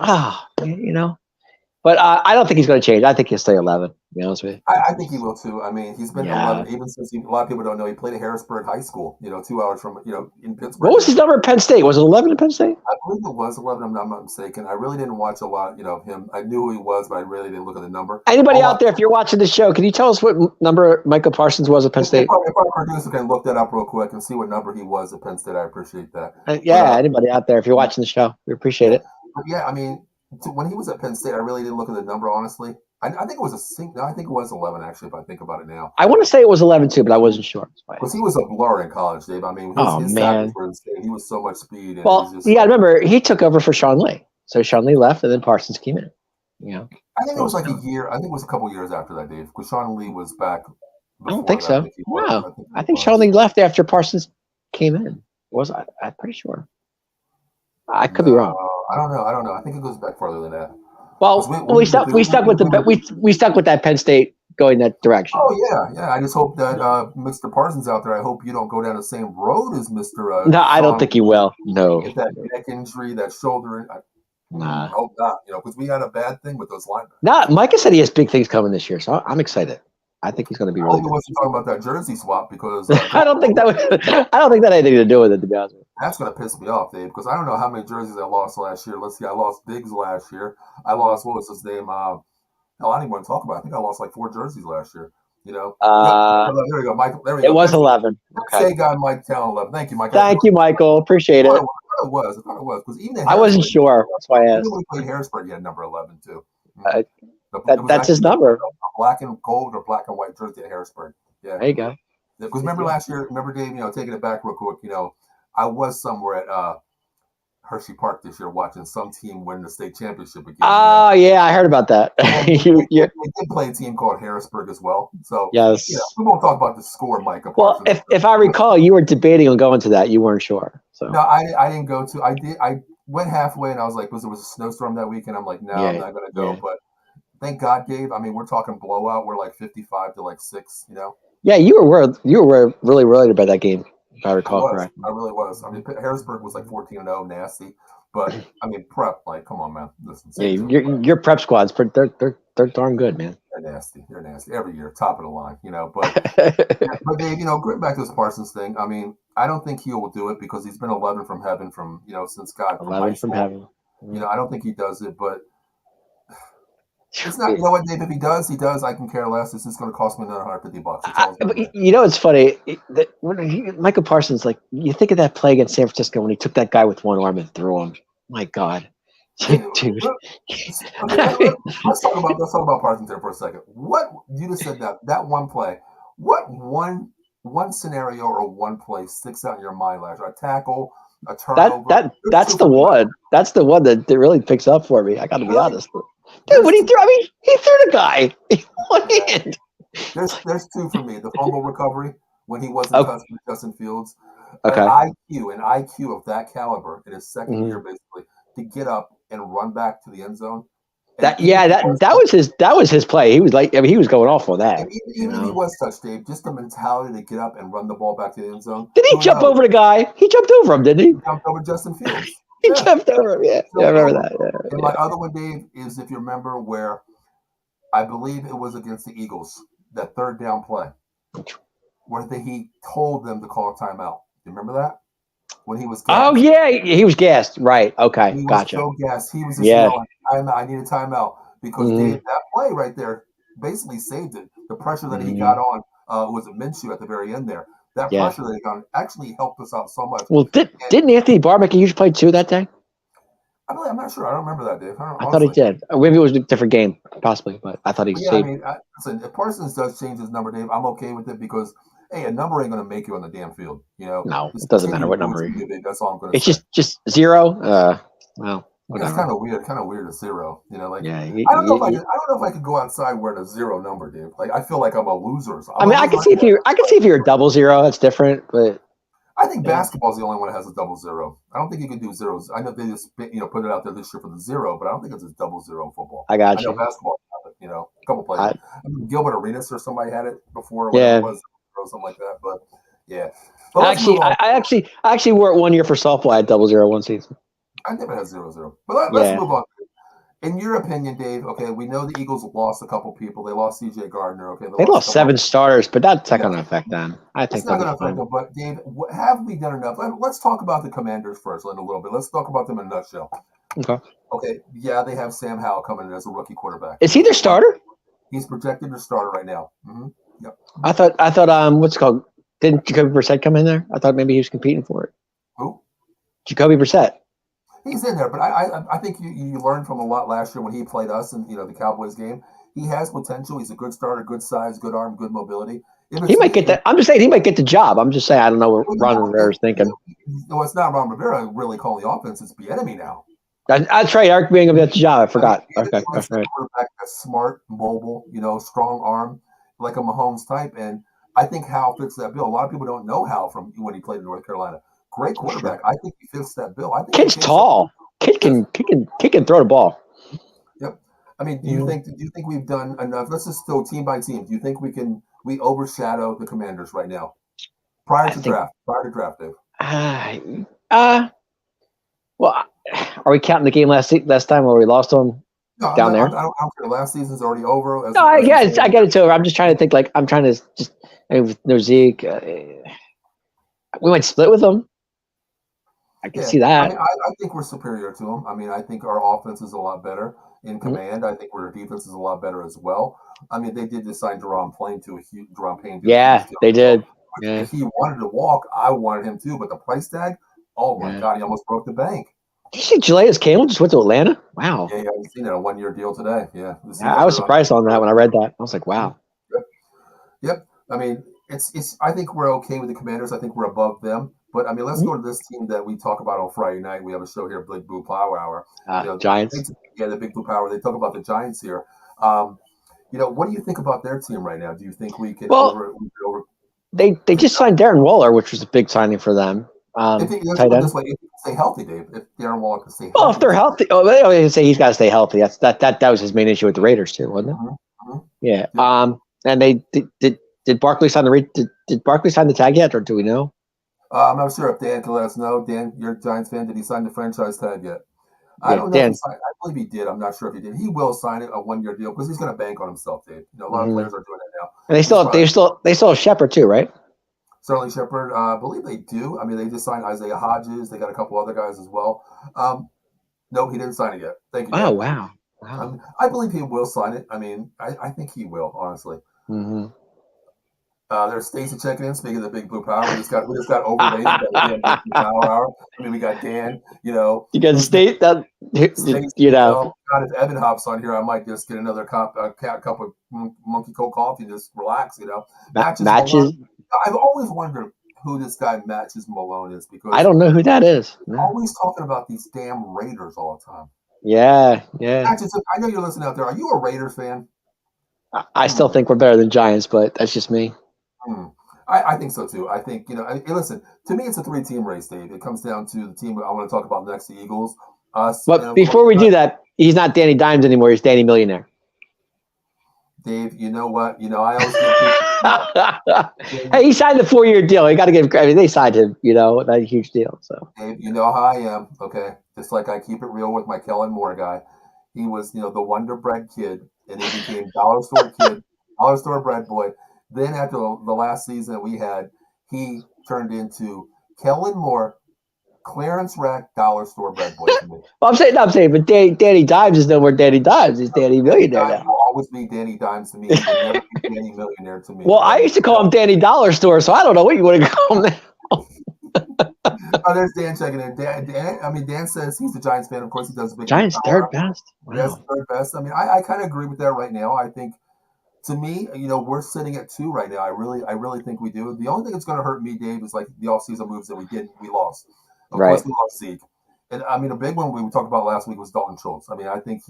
But I don't think he's going to change. I think he'll stay 11. To be honest with you. I think he will too. I mean, he's been Yeah. 11 even since a lot of people don't know he played at Harrisburg High School. 2 hours from in Pittsburgh. What was his number at Penn State? Was it 11 at Penn State? I believe it was 11. I'm not mistaken. I really didn't watch a lot, of him. I knew who he was, but I really didn't look at the number. Anybody out there, if you're watching the show, can you tell us what number Michael Parsons was at Penn State? If our producer can look that up real quick and see what number he was at Penn State, I appreciate that. Anybody out there, if you're watching the show, we appreciate it. But yeah, I mean, when he was at Penn State, I really didn't look at the number, honestly. I think it was I think it was 11, actually, if I think about it now. I want to say it was 11 too, but I wasn't sure. Because he was a blur in college, Dave. I mean, his tackles were insane. He was so much speed. And well, you got to remember, he took over for Sean Lee. So Sean Lee left, and then Parsons came in. I think it was like a year. I think it was a couple years after that, Dave, because Sean Lee was back. I don't think so. No, I think Sean Lee left after Parsons came in. Was I? I'm pretty sure. I could be wrong. I don't know. I think it goes back farther than that. Well, we stuck with that Penn State going that direction. Oh yeah. I just hope that Mr. Parsons out there. I hope you don't go down the same road as Mr. No, I don't think he will. No. Get that neck injury, that shoulder. I hope not. Because we had a bad thing with those linemen. Micah said he has big things coming this year, so I'm excited. I think he's going to be really good. I wasn't talking about that jersey swap because I don't think that had anything to do with it, to be honest with you. That's going to piss me off, Dave, because I don't know how many jerseys I lost last year. Let's see, I lost Diggs last year. I lost, what was his name? I don't even want to talk about it. I think I lost like 4 jerseys last year. There we go, Michael. There we go. It was 11. Okay. Say God, Mike Town 11. Thank you, Michael. Thank you, Michael. Appreciate it. I thought it was because even I wasn't sure. That's why I asked. Even when he played Harrisburg, he had number 11 too. That's his number. Black and gold or black and white jersey at Harrisburg. Yeah. There you go. Because remember last year, Dave, taking it back real quick, I was somewhere at Hershey Park this year watching some team win the state championship again. Oh, yeah, I heard about that. They did play a team called Harrisburg as well. So, yes. We won't talk about the score, Micah. Well, if I recall, you were debating on going to that. You weren't sure. So. No, I didn't go to. I went halfway, and I was like, there was a snowstorm that weekend. I'm like, no, I'm not going to go. But thank God, Dave. I mean, we're talking blowout. We're like 55 to like 6, Yeah, you were really worried about that game, if I recall correctly. I really was. I mean, Harrisburg was like 14-0, nasty. But I mean, prep, like, come on, man. Listen, your prep squads, they're darn good, man. They're nasty. Every year, top of the line, But Dave, going back to this Parsons thing, I mean, I don't think he will do it because he's been 11 from heaven since God. 11 from heaven. I don't think he does it, but it's not. You know what, Dave? If he does. I can care less. This is going to cost me another $150. But it's funny. Michael Parsons, like, you think of that play against San Francisco when he took that guy with one arm and threw him. My God, dude. Let's talk about Parsons there for a second. What you just said that one play? What one scenario or one play sticks out in your mind last year? A tackle, a turnover. That's the one. That's the one that really picks up for me. I got to be honest. Dude, when he threw the guy. One hand. There's 2 for me. The fumble recovery when he wasn't touched with Justin Fields. Okay. An IQ of that caliber in his second year, basically, to get up and run back to the end zone. That was his play. He was like, I mean, he was going off on that. Even if he was touched, Dave, just the mentality to get up and run the ball back to the end zone. Did he jump over the guy? He jumped over him, didn't he? He jumped over Justin Fields. He jumped over him. Yeah, I remember that. Yeah, and my other one, Dave, is if you remember where I believe it was against the Eagles, that third down play, where he told them to call a timeout. You remember that? When he was gassed. Oh, yeah, he was gassed. Right. Okay, he gotcha. Was so gassed. He was just yelling, timeout. I need a timeout. Because Dave, that play right there basically saved it. The pressure that he got on was a Minshew at the very end there. That pressure that he got on actually helped us out so much. Well, didn't Anthony Barr make a huge play too that day? I'm not sure. I don't remember that, Dave. I thought he did. Maybe it was a different game, possibly, but I thought he saved. I mean, listen, if Parsons does change his number, Dave, I'm okay with it because, hey, a number ain't going to make you on the damn field. You know, no, it doesn't matter what number. That's all I'm going to say. It's just 0. Well. Whatever. It's kind of weird a 0. You know, like I don't know if I could go outside wearing a 0 number, dude. Like I feel like I'm a loser. I can see if you're a 00, that's different. But I think basketball's the only one that has a 00. I don't think you can do zeros. I know they just put it out there this year for the 0, but I don't think it's a 00 in football. I got you. I know basketball, a couple players. Gilbert Arenas or somebody had it before. Or whatever it was, or something like that. But yeah. But I actually wore it 1 year for softball. I had 00 one season. I never had 0-0. But let's move on. In your opinion, Dave, okay, we know the Eagles lost a couple people. They lost C.J. Gardner. Okay, they lost 7 starters, but that's not going to affect them. I think it's not going to affect them. But Dave, have we done enough? Let's talk about the Commanders first in a little bit. Let's talk about them in a nutshell. Okay. Yeah, they have Sam Howell coming in as a rookie quarterback. Is he their starter? He's projected to start right now. Mm-hmm. Yep. I thought what's it called? Didn't Jacoby Brissett come in there? I thought maybe he was competing for it. Who? Jacoby Brissett. He's in there, but I think you learned from a lot last year when he played us in the Cowboys game. He has potential. He's a good starter, good size, good arm, good mobility. He might get that. I'm just saying he might get the job. I'm just saying I don't know what Ron Rivera's thinking. No, it's not Ron Rivera really calling the offense. It's Bieniemy now. That's right. Eric being the job. I forgot. Okay, that's right. That's smart, mobile, strong arm, like a Mahomes type, and I think Howell fits that bill. A lot of people don't know Howell from when he played in North Carolina. Great quarterback. I think he fits that bill. I think kid's tall. Kid can throw the ball. Yep. I mean, do you think we've done enough? Let's just go team by team. Do you think we overshadow the Commanders right now? Prior to draft, Dave. Well, are we counting the game last time where we lost them down there? I don't care. Last season's already over. I get it too. I'm just trying to think. Like I'm trying to just no Zeke. We might split with them. I can see that. I mean, I think we're superior to them. I mean, I think our offense is a lot better in command. I think our defense is a lot better as well. I mean, they did just sign Jerome Payne to a huge Payne. Yeah, they did. Yeah. If he wanted to walk, I wanted him too. But the price tag, oh my God, he almost broke the bank. Did you see Julius Campbell just went to Atlanta? Wow. Yeah, I've seen it, a 1-year deal today. Yeah. I was surprised on that when I read that. I was like, wow. Yep. I mean, it's. I think we're okay with the Commanders. I think we're above them. But, I mean, let's go to this team that we talk about on Friday night. We have a show here, Big Blue Power Hour. Giants. The Big Blue Power. They talk about the Giants here. What do you think about their team right now? Do you think we can They just signed Darren Waller, which was a big signing for them. If they stay healthy, Dave. If Darren Waller can stay healthy. Well, if they're healthy. They always say he's got to stay healthy. That was his main issue with the Raiders, too, wasn't it? Mm-hmm. Yeah. And they did Barkley sign did Barkley sign the tag yet, or do we know? I'm not sure if Dan can let us know. Dan, you're a Giants fan. Did he sign the franchise tag yet? I don't know. I believe he did. I'm not sure if he did. He will sign it, a 1-year deal, because he's going to bank on himself, Dave. A lot of players are doing that now. And they still have Shepard too, right? Certainly Shepard. I believe they do. I mean, they just signed Isaiah Hodges. They got a couple other guys as well. No, he didn't sign it yet. Thank you. Oh, wow. I believe he will sign it. I mean, I think he will, honestly. Mm-hmm. There's Stacy checking in. Speaking of the Big Blue Power, we just got overrated. Big Blue Power Hour. I mean, we got Dan. You got State that. God, if Evan hops on here, I might just get another cup of Monkey Cold coffee and just relax. Matches. I've always wondered who this guy Matches Malone is, because I don't know who that is. Always talking about these damn Raiders all the time. Yeah. Matches, I know you're listening out there. Are you a Raiders fan? I still think we're better than Giants, but that's just me. I think so too. I think, listen, to me, it's a 3-team race, Dave. It comes down to the team I want to talk about next, the Eagles. Us, But before we do that, he's not Danny Dimes anymore. He's Danny Millionaire. Dave, you know what? I always give people. Hey, he signed the 4-year deal. You got to give credit. They signed him, that huge deal. So Dave, you know how I am, okay? Just like I keep it real with my Kellen Moore guy. He was, the Wonder Bread kid, and he became dollar store kid, dollar store bread boy. Then after the last season that we had, he turned into Kellen Moore, Clarence Rack, dollar store bread boy to me. Well, I'm saying, but Danny Dimes is no more Danny Dimes. He's Danny Millionaire now. Will always be Danny Dimes to me. He will never be Danny Millionaire to me. Well, I used to call him Danny Dollar Store, so I don't know what you want to call him now. Oh, there's Dan checking in. Dan says he's a Giants fan. Of course, he does. Giants third best. Wow. Yes, third best. I kind of agree with that right now. I think, to me, we're sitting at 2 right now. I really think we do. The only thing that's going to hurt me, Dave, is like the offseason moves that we lost. Of course, we lost Zeke. And a big one we talked about last week was Dalton Schultz. I think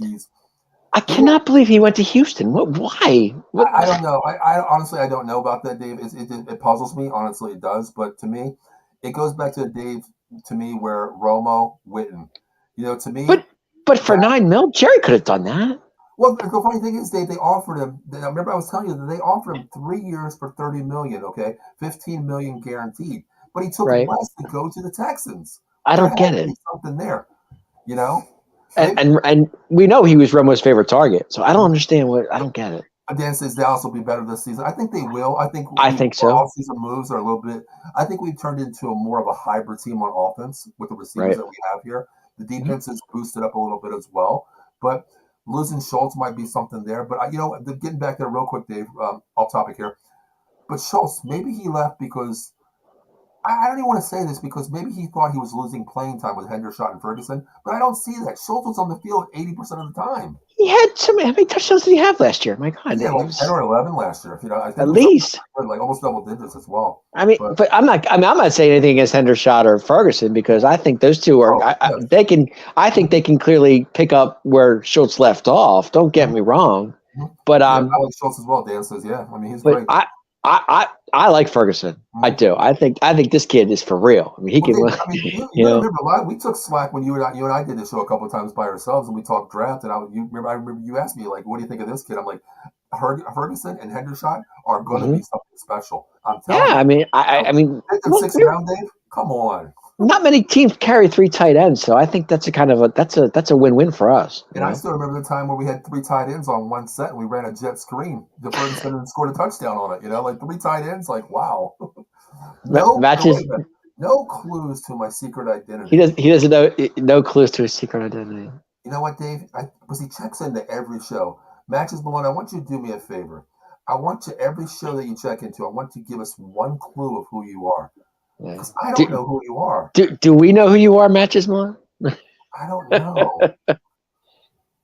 I cannot believe he went to Houston. Why? I don't know. I honestly, I don't know about that, Dave. It puzzles me. Honestly, it does. But to me, it goes back to Dave, to me, where Romo, Witten, to me. But for $9 million, Jerry could have done that. Well, the funny thing is, Dave, they offered him. Remember, I was telling you that they offered him 3 years for $30 million. Okay, $15 million guaranteed. But he took less to go to the Texans. I don't get it. Something there, And we know he was Romo's favorite target, so I don't understand I don't get it. Dan says Dallas will be better this season. I think they will. I think so. Off-season moves are a little bit. I think we've turned into more of a hybrid team on offense with the receivers that we have here. The defense is boosted up a little bit as well, but losing Schultz might be something there. But getting back there real quick, Dave. Off topic here, but Schultz, maybe he left because. I don't even want to say this because maybe he thought he was losing playing time with Hendershot and Ferguson, but I don't see that. Schultz was on the field 80% of the time. He had how many touchdowns did he have last year? My God, yeah, like 10 or 11 last year. I think at least like almost double digits as well. But I'm not saying anything against Hendershot or Ferguson because I think those two are. They can. I think they can clearly pick up where Schultz left off. Don't get me wrong, but I like Schultz as well. Dan says, yeah. He's great. I like Ferguson. Mm-hmm. I do. I think this kid is for real. He can. You remember a lot. We took slack when you and I did the show a couple of times by ourselves, and we talked draft. And I remember you asked me like, "What do you think of this kid?" I'm like, Ferguson and Hendershot are going to be something special. I'm telling you. I mean, pick them 6th round, Dave. Come on. Not many teams carry 3 tight ends, so I think that's a win-win for us. And I still remember the time where we had 3 tight ends on one set, and we ran a jet screen. The Ferguson scored a touchdown on it. Like 3 tight ends. Like wow. No clues to my secret identity. He doesn't know no clues to his secret identity. You know what, Dave? Because he checks into every show. Matches Malone, I want you to do me a favor. I want you every show that you check into. I want you to give us one clue of who you are. Because I don't know who you are. Do we know who you are, Matches Malone? I don't know.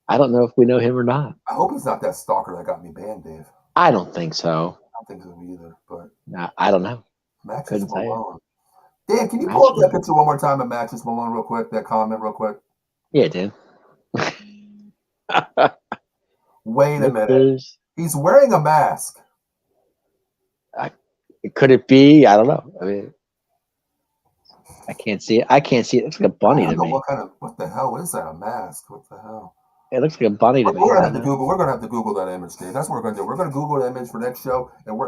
I don't know if we know him or not. I hope he's not that stalker that got me banned, Dave. I don't think so. I don't think so either. But I don't know. Matches Malone. Dan, can you pull up that picture one more time of Matches Malone real quick? That comment real quick. Yeah, Dan. Wait a minute. He's wearing a mask. Could it be? I don't know. I can't see it. It looks like a bunny to me. What the hell is that? A mask? What the hell? It looks like a bunny to me. We're gonna have to Google that image, Dave. That's what we're gonna do. We're gonna Google the image for next show, and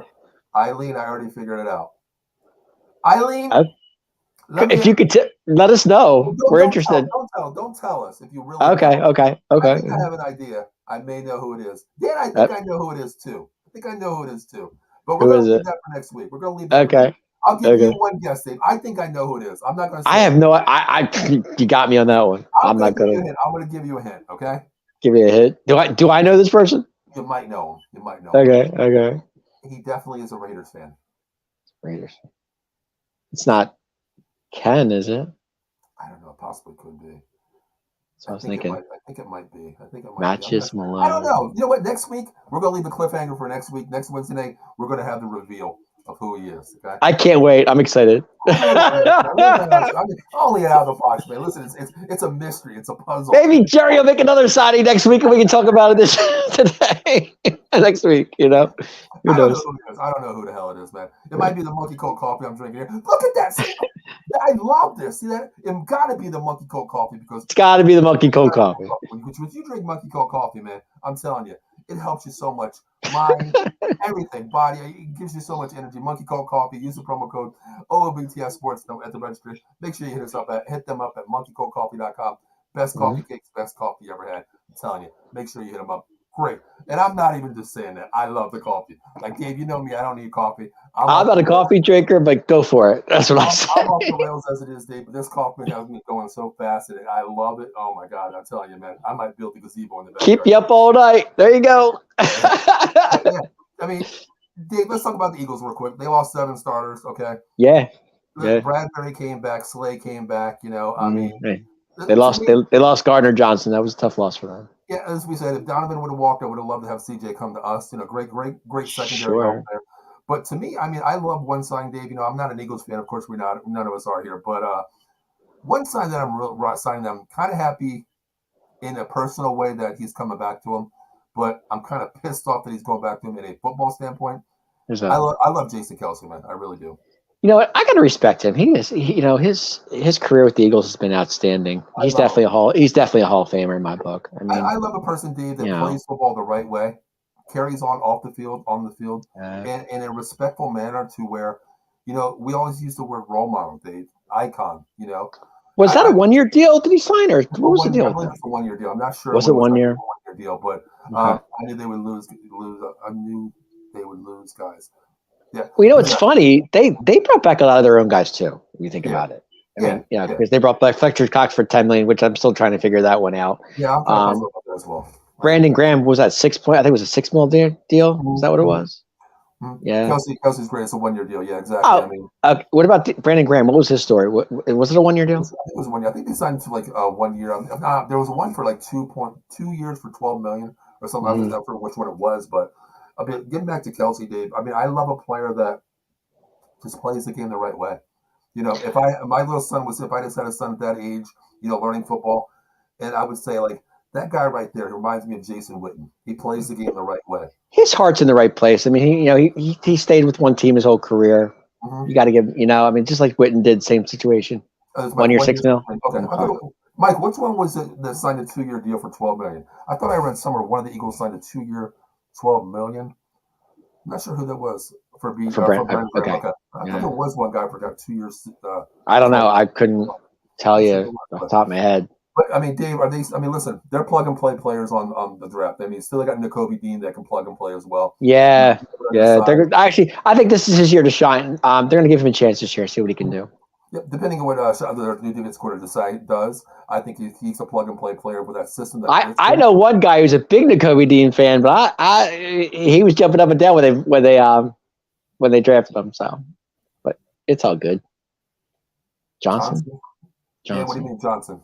Eileen. I already figured it out. Eileen, if you could let us know, we're interested. Don't tell us if you really. Okay. I think I have an idea. I may know who it is. Dan, I think I know who it is too. But we're gonna leave that for next week. We're gonna leave that. Okay. I'll give you one guess, Dave. I think I know who it is. I'm not going to say I have no you got me on that one. I'm not going to. I'm going to give you a hint, okay? Give me a hint. Do I know this person? You might know him. Okay. He definitely is a Raiders fan. Raiders. It's not Ken, is it? I don't know. Possibly could be. So I was thinking. I think it might be. Matches Malone. I don't know. You know what? Next week, we're going to leave the cliffhanger for next week. Next Wednesday night, we're going to have the reveal. of who he is. Okay. I can't wait. I'm excited. Only out of the box, man. Listen, it's a mystery. It's a puzzle. Maybe Jerry will make another signing next week, and we can talk about it today. Next week, Who knows? I don't know who it is. I don't know who the hell it is, man. It might be the monkey cold coffee I'm drinking here. Look at that. See, I love this. See that? It's got to be the monkey cold coffee because it's got to be the monkey cold coffee. When you drink monkey cold coffee, man, I'm telling you, it helps you so much. Mind, everything, body. It gives you so much energy. Monkey cold coffee. Use the promo code OOBTS Sports at the registry. Make sure you hit them up at monkeycoldcoffee.com. Best coffee cakes, best coffee you ever had. I'm telling you, make sure you hit them up. Great. And I'm not even just saying that. I love the coffee. Like, Dave, you know me. I don't need coffee. I'm not a coffee drinker, but go for it. That's what I say. I'm off the rails as it is, Dave, but this coffee has me going so fast, and I love it. Oh, my God. I'm telling you, man. I might build a gazebo in the backyard. Keep you up all night. There you go. Yeah. I mean, Dave, let's talk about the Eagles real quick. They lost 7 starters, okay? Yeah. Bradbury came back. Slay came back, I mean. They lost Gardner Johnson. That was a tough loss for them. Yeah, as we said, if Donovan would have walked, I would have loved to have CJ come to us. Great secondary help there. But to me, I mean, I love one sign, Dave. I'm not an Eagles fan. Of course, we're not. None of us are here. But one sign that I'm kind of happy in a personal way that he's coming back to him. But I'm kind of pissed off that he's going back to him in a football standpoint. I love Jason Kelce, man. I really do. You know what? I gotta respect him. His career with the Eagles has been outstanding. He's definitely a Hall of Famer in my book. I mean, I love a person, Dave, that plays football the right way, carries on off the field, on the field, and in a respectful manner to where, we always use the word role model, Dave, icon. Was that a 1-year deal? Did he sign, or what was the deal? I believe it's a 1-year deal. I'm not sure. Was it 1 year? A 1-year deal, but I knew they would lose. I knew they would lose guys. Yeah. Well, it's funny. They brought back a lot of their own guys too. If you think about it, because they brought back Fletcher Cox for $10 million, which I'm still trying to figure that one out. Yeah, I'm kind of about that as well. Brandon Graham was that I think it was a $6 million deal. Is that what it was? Mm-hmm. Yeah. Kelsey's great. It's a 1-year deal. Yeah, exactly. Oh, I mean, what about Brandon Graham? What was his story? Was it a 1-year deal? I think it was 1 year. I think they signed to like 1 year. There was one for like 2 years for $12 million or something. I don't know which one it was, but. I mean, getting back to Kelce, Dave. I mean, I love a player that just plays the game the right way. If my little son if I just had a son at that age, learning football, and I would say like that guy right there reminds me of Jason Witten. He plays the game the right way. His heart's in the right place. I mean, he stayed with one team his whole career. You got to give, I mean, just like Witten did, same situation. 1 year, $6 million. Okay. Mike, which one was it that signed a 2-year deal for $12 million? I thought I read somewhere one of the Eagles signed a 2-year. $12 million. I'm not sure who that was for Brent. Okay. I thought there was one guy for that 2 years. I don't know. I couldn't tell you off the top of my head. But I mean, Dave, listen, they're plug and play players on the draft. I mean, still got Nakobe Dean that can plug and play as well. Yeah. They're I think this is his year to shine. They're going to give him a chance this year, see what he can do. Yep, depending on what the new defense coordinator does, I think he's a plug and play player with that system. I know one guy who's a big Nakobe Dean fan, but he was jumping up and down when they drafted him. So, but it's all good. Johnson. Yeah, what do you mean Johnson?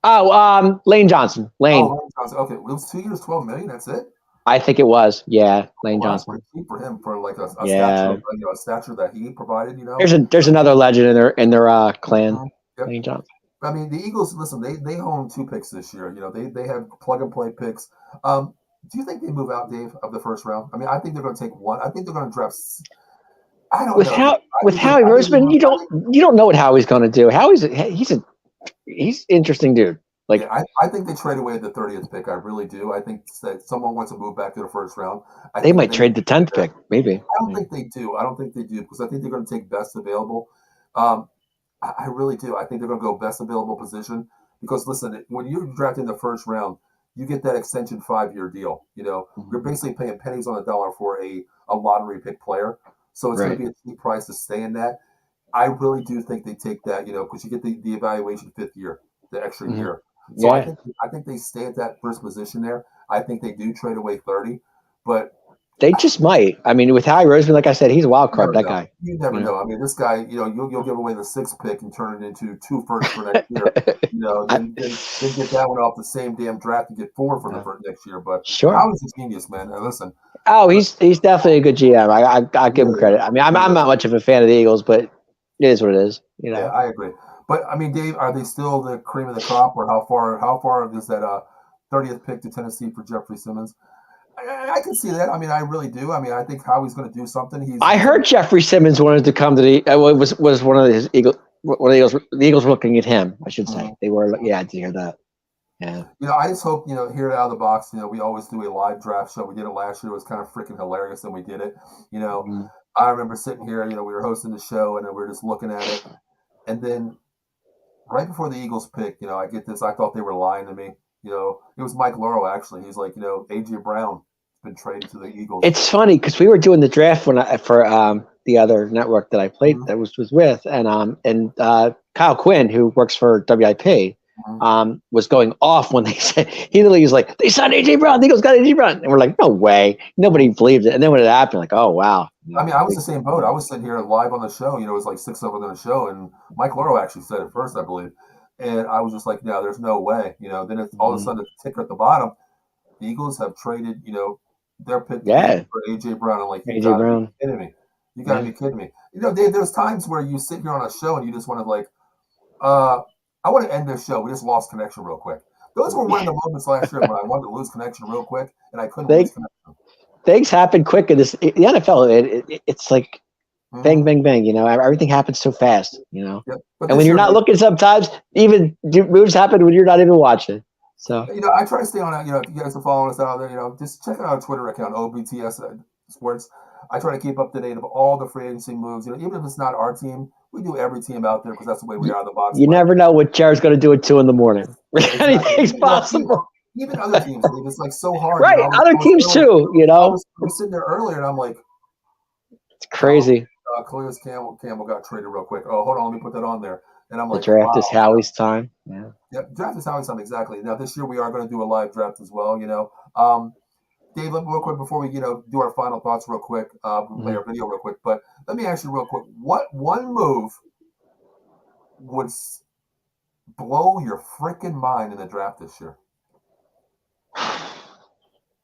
Oh, Lane Johnson. Lane Johnson. Okay, well, it was 2 years, $12 million. That's it. I think it was. Yeah, Lane Johnson. Cheap for him for like a stature that he provided. There's another legend in their clan. Yep. Lane Johnson. I mean, the Eagles. Listen, they own 2 picks this year. They have plug and play picks. Do you think they move out, Dave, of the first round? I mean, I think they're going to take one. I think they're going to draft. I don't know. With Howie Roseman, you don't know what Howie's going to do. He's interesting dude. Like, I think they trade away the 30th pick. I really do. I think that someone wants to move back to the first round. They might trade the 10th pick, maybe. I don't think they do. Because I think they're going to take best available. I really do. I think they're going to go best available position. Because listen, when you're drafting the first round, you get that extension 5-year deal. You're basically paying pennies on the dollar for a lottery pick player. So it's going to be a cheap price to stay in that. I really do think they take that. Because you get the evaluation 5th year, the extra year. So I think they stay at that first position there. I think they do trade away 30, but They just might. I mean, with Howie Roseman, like I said, he's a wild card. That guy. You never know. I mean, this guy, you'll give away the 6th pick and turn it into 2 firsts for next year. Then get that one off the same damn draft and get 4 for the first next year. But sure, Howie's a genius, man. Listen. Oh, he's definitely a good GM. I give him credit. I mean, I'm not much of a fan of the Eagles, but it is what it is. Yeah, I agree. But I mean, Dave, are they still the cream of the crop, or how far is that 30th pick to Tennessee for Jeffrey Simmons? I can see that. I mean, I really do. I mean, I think Howie's going to do something. I heard Jeffrey Simmons wanted to come to the. Was one of his Eagles. One of the Eagles. The Eagles looking at him. I should say they were. Yeah, I did hear that. Yeah. I just hope here at Out of the Box. We always do a live draft show. We did it last year. It was kind of freaking hilarious, and we did it. I remember sitting here. We were hosting the show, and we were just looking at it, and then right before the Eagles pick, I get this. I thought they were lying to me. It was Mike Laurel, actually. He's like, A.J. Brown has been traded to the Eagles. It's funny because we were doing the draft for the other network that I played that was with, and Kyle Quinn, who works for WIP, was going off when they said, he literally was like, they signed A.J. Brown, the Eagles got A.J. Brown. And we're like, no way. Nobody believed it. And then when it happened, like, oh, wow. I mean, I was the same boat. I was sitting here live on the show. It was like 6 of them on the show, and Mike Laurel actually said it first, I believe. And I was just like, no, there's no way. Then it's all of a sudden the ticker at the bottom. The Eagles have traded, their pick for A.J. Brown. I'm like, you got to be kidding me. You got to be kidding me. Dave, there's times where you sit here on a show and you just want to like, I want to end this show. We just lost connection real quick. Those were one of the moments last year when I wanted to lose connection real quick, and I couldn't lose connection. Things happen quick in the NFL. It's like bang, bang, bang. Everything happens so fast. Yep. And when you're not looking, sometimes even moves happen when you're not even watching. So I try to stay on that. If you guys are following us out there, just check out our Twitter account, OBTS Sports. I try to keep up to date of all the free agency moves. Even if it's not our team, we do every team out there because that's the way we are in the box. You never know what Jared's going to do at 2 a.m. Anything's possible. Even other teams, it's like so hard. Right, other teams too. I was sitting there earlier, and I'm like, it's crazy. Calais Campbell got traded real quick. Oh, hold on, let me put that on there. And I'm like, the draft is Howie's time. Yeah. Draft is Howie's time, exactly. Now this year we are going to do a live draft as well. Dave, real quick before we do our final thoughts real quick, play our video real quick. But let me ask you real quick: what one move would blow your freaking mind in the draft this year?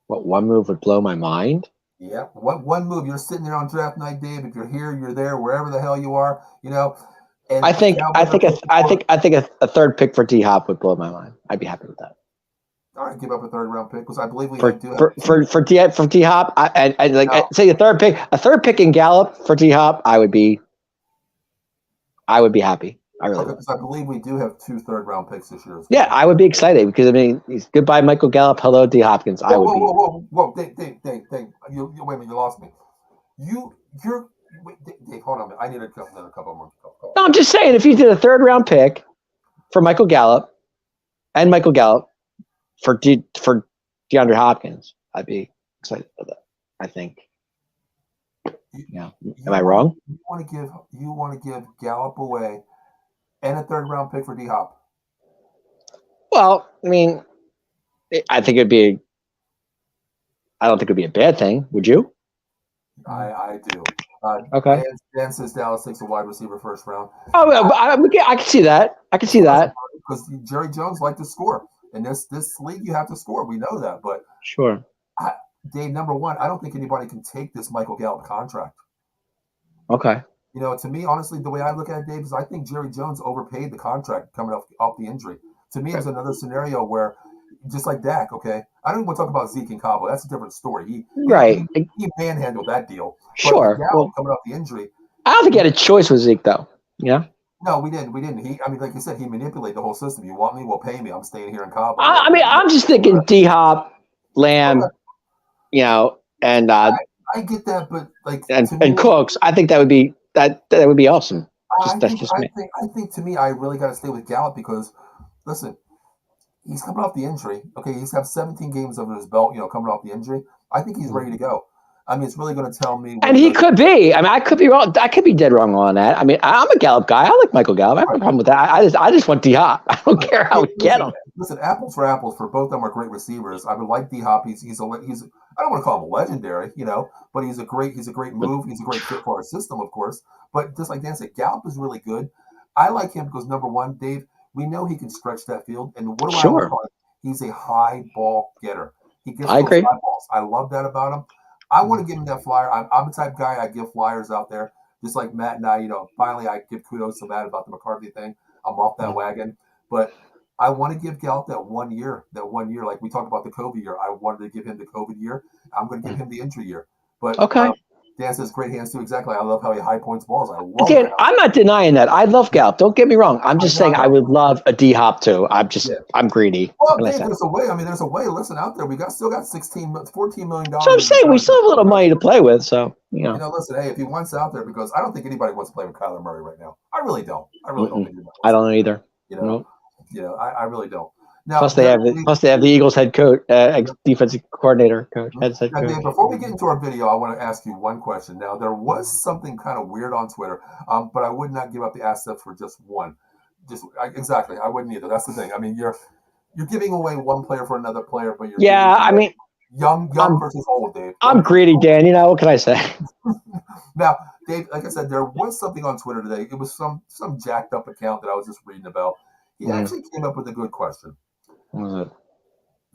What one move would blow my mind? Yeah. What one move? You're sitting there on draft night, Dave. If you're here, you're there, wherever the hell you are. And I think a third pick for D Hop would blow my mind. I'd be happy with that. All right, give up a 3rd round pick because I believe we for D Hop. Say a third pick in Gallup for D Hop. I would be happy. I really would. Because I believe we do have 2 3rd-round picks this year. Yeah, I would be excited because he's goodbye Michael Gallup. Hello D Hopkins. Whoa, Dave, you wait a minute, you lost me. Dave, hold on a minute. I need another couple more. No, I'm just saying if you did a 3rd-round pick for Michael Gallup for DeAndre Hopkins, I'd be excited about that. I think. Am I wrong? You want to give Gallup away and a 3rd-round pick for D Hop? Well, I mean, I don't think it'd be a bad thing. Would you? I do. Okay. Dan says Dallas takes a wide receiver 1st round. Oh, I can see that. Because Jerry Jones liked to score. In this league, you have to score. We know that. But sure. Dave, number one, I don't think anybody can take this Michael Gallup contract. Okay. To me, honestly, the way I look at it, Dave, is I think Jerry Jones overpaid the contract coming off the injury. To me, it's another scenario where, just like Dak, okay, I don't even want to talk about Zeke and Cabo. That's a different story. He manhandled that deal. Sure. Gallup coming off the injury. I don't think he had a choice with Zeke, though. Yeah. No, we didn't. Like you said, he manipulated the whole system. You want me? Well, pay me. I'm staying here in Cabo. I'm just thinking D Hop, Lamb, and I get that, but and Cooks. I think that would be awesome. I think to me, I really got to stay with Gallup because, listen, he's coming off the injury. Okay, he's had 17 games under his belt. Coming off the injury, I think he's ready to go. It's really going to tell me. And he could be. I could be wrong. I could be dead wrong on that. I'm a Gallup guy. I like Michael Gallup. I have no problem with that. I just want D Hop. I don't care how we get him. listen, apples for apples for both of them are great receivers. I would like D Hop. He's I don't want to call him legendary, but he's a great move. He's a great fit for our system, of course. But just like Dan said, Gallup is really good. I like him because number one, Dave, we know he can stretch that field. And what do I always Sure. call it? He's a high ball getter. He gets I those agree. high balls. I love that about him. I want to give him that flyer. I'm the type of guy I give flyers out there, just like Matt and I. Finally I give kudos to Matt about the McCarthy thing. I'm off that wagon, but I want to give Gallup that 1 year. Like we talked about the COVID year. I wanted to give him the COVID year. I'm going to give him the injury year. But Okay. Dan says great hands too. Exactly. I love how he high points balls. I love Dan, that. I'm not denying that. I love Gallup. Don't get me wrong. I'm just saying I would love a D Hop too. I'm greedy. Well, Dave, there's a way. I mean, there's a way. Listen, out there, still got $14 million. So I'm saying we still have a little money to play with. So listen, hey, if he wants out there, because I don't think anybody wants to play with Kyler Murray right now. I really don't. I really don't think anybody. I don't know either. I really don't. Now, plus they have the Eagles head coach, defensive coordinator, coach. Now, Dave, before we get into our video, I want to ask you one question. Now, there was something kind of weird on Twitter, but I would not give up the assets for just one. Exactly, I wouldn't either. That's the thing. I mean, you're giving away one player for another player, but you're young versus old, Dave. I'm greedy, Dan. What can I say? Now, Dave, like I said, there was something on Twitter today. It was some jacked up account that I was just reading about. He actually came up with a good question. What was it?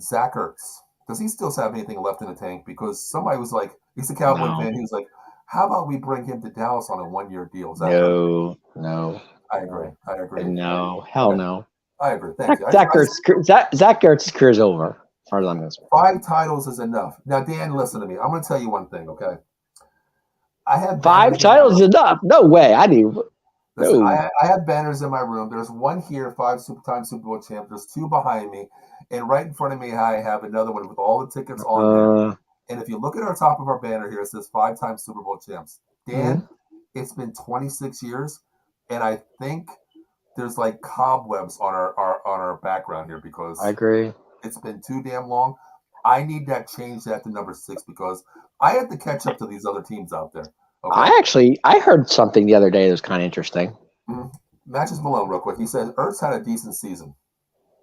Zach Ertz, does he still have anything left in the tank? Because somebody was like, he's a Cowboy fan. He was like, how about we bring him to Dallas on a 1-year deal? No. I agree. No, hell no. I agree. Thank you. Zach Ertz's career is over, as far as I'm concerned. 5 titles is enough. Now, Dan, listen to me. I'm going to tell you one thing, okay? I have 5 titles is enough. No way. Listen, I have banners in my room. There's one here, 5-time Super Bowl champ. There's 2 behind me. And right in front of me, I have another one with all the tickets on there. And if you look at our top of our banner here, it says 5-time Super Bowl champs. Dan, it's been 26 years. And I think there's like cobwebs on our background here because I agree. It's been too damn long. I need that change that to number 6 because I have to catch up to these other teams out there. Okay? I heard something the other day that was kind of interesting. Matches Malone real quick. He said Ertz had a decent season.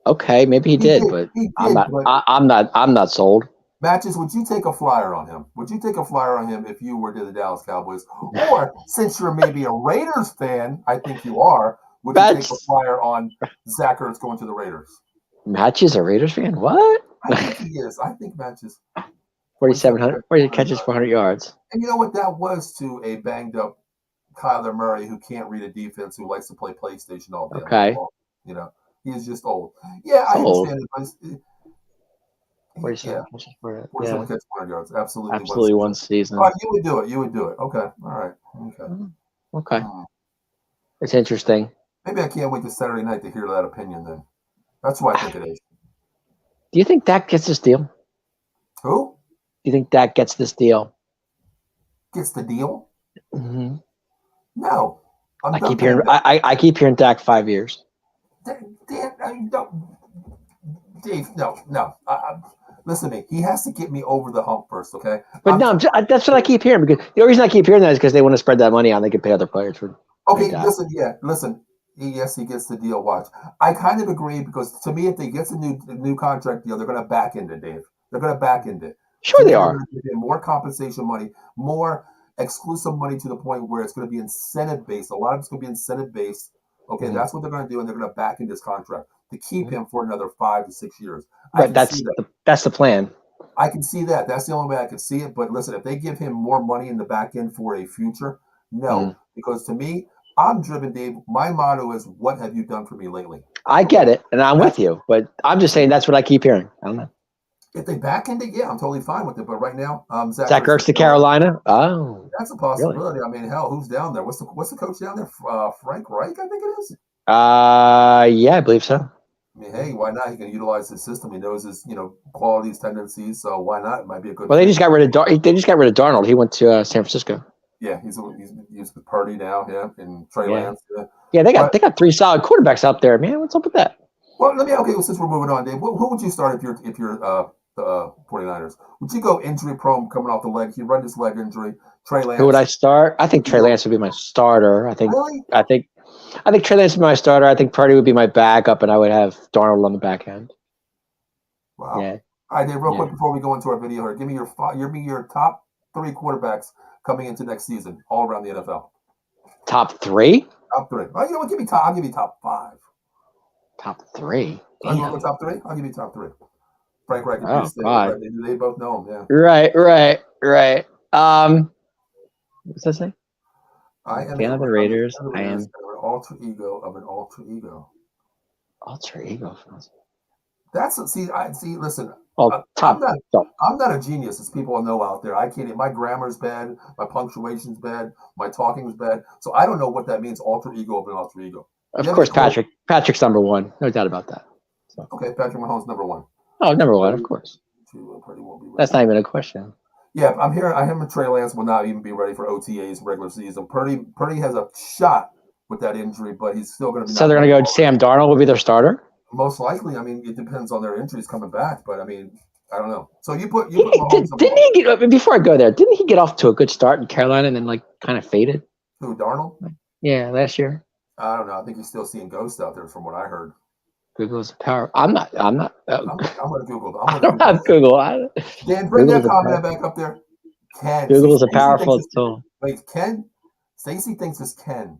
Okay, maybe he did, but I'm not sold. Matches, would you take a flyer on him? Would you take a flyer on him if you were to the Dallas Cowboys? Or since you're maybe a Raiders fan, I think you are, would you take a flyer on Zach Ertz going to the Raiders? Matches a Raiders fan? What? I think he is. I think Matches. 4,700. 40 catches, 400 yards. And you know what that was to a banged up Kyler Murray who can't read a defense, who likes to play PlayStation all day. Okay. He is just old. Yeah, I understand it. 47 100 yards. Absolutely one season. Oh, you would do it. Okay. All right. Okay. It's interesting. Maybe I can't wait to Saturday night to hear that opinion then. That's what I think it is. Do you think Dak gets this deal? Who? Do you think Dak gets this deal? Gets the deal? Mm-hmm. No. I keep hearing Dak 5 years. Dave, no. Listen to me. He has to get me over the hump first, okay? But that's what I keep hearing. Because the reason I keep hearing that is because they want to spread that money on. They can pay other players for. Okay, listen. Yes, he gets the deal. Watch. I kind of agree because to me, if they get a new contract deal, they're going to back end it, Dave. They're going to back end it. Sure, they are. More compensation money, more exclusive money to the point where it's going to be incentive based. A lot of it's going to be incentive based. Okay, that's what they're going to do, and they're going to back in this contract to keep him for another 5 to 6 years. Right, that's the plan. I can see that. That's the only way I can see it. But listen, if they give him more money in the back end for a future, no, because to me, I'm driven, Dave. My motto is, "What have you done for me lately?" I get it, and I'm with you, but I'm just saying that's what I keep hearing. I don't know. If they back end it, yeah, I'm totally fine with it. But right now, Zach Ertz to Carolina. Oh, that's a possibility. Really? I mean, hell, who's down there? What's the coach down there? Frank Reich, I think it is. Yeah, I believe so. I mean, hey, why not? He can utilize his system. He knows his, qualities, tendencies. So why not? It might be a good. Well, they just got rid of Darnold. He went to San Francisco. Yeah, he's with Purdy now. Yeah, and Trey Lance. Yeah, they got 3 solid quarterbacks out there, man. What's up with that? Well, since we're moving on, Dave, who would you start if you're the 49ers? Would you go injury prone coming off the leg? He run his leg injury. Trey Lance. Who would I start? I think Trey Lance would be my starter. Really? I think I think Trey Lance would be my starter. I think Purdy would be my backup, and I would have Darnold on the back end. Wow. Yeah. All right, Dave, real quick before we go into our video here, give me your top 3 quarterbacks coming into next season, all around the NFL. Top 3? Top 3. Oh, you know what? I'll give you top 5. Top 3? Oh, you want to go top 3? I'll give you top 3. Frank Reich and Oh, God. They both know him, yeah. Right. What's that say? I am fan of the Raiders. I am an alter ego of an alter ego. Alter ego. Listen. Oh, I'm not a genius, as people know out there. I can't. My grammar's bad. My punctuation's bad. My talking's bad. So I don't know what that means. Alter ego of an alter ego. Of course, Patrick. Patrick's number 1. No doubt about that. So. Okay, Patrick Mahomes number 1. Oh, number 1, of course. That's not even a question. Yeah, I'm here. I am. Trey Lance will not even be ready for OTAs regular season. Purdy has a shot with that injury, but he's still going to be. So they're going to go. Sam Darnold will be their starter. Most likely. I mean, it depends on their injuries coming back, but I mean, I don't know. So didn't he get, before I go there? Didn't he get off to a good start in Carolina and then kind of faded? Who, Darnold? Yeah, last year. I don't know. I think he's still seeing ghosts out there, from what I heard. Google's a power. I'm not. I'm going to Google. I don't have Google. Dan, bring that comment back up there. Ken. Google's a powerful tool. Wait, Ken? Stacey thinks it's Ken.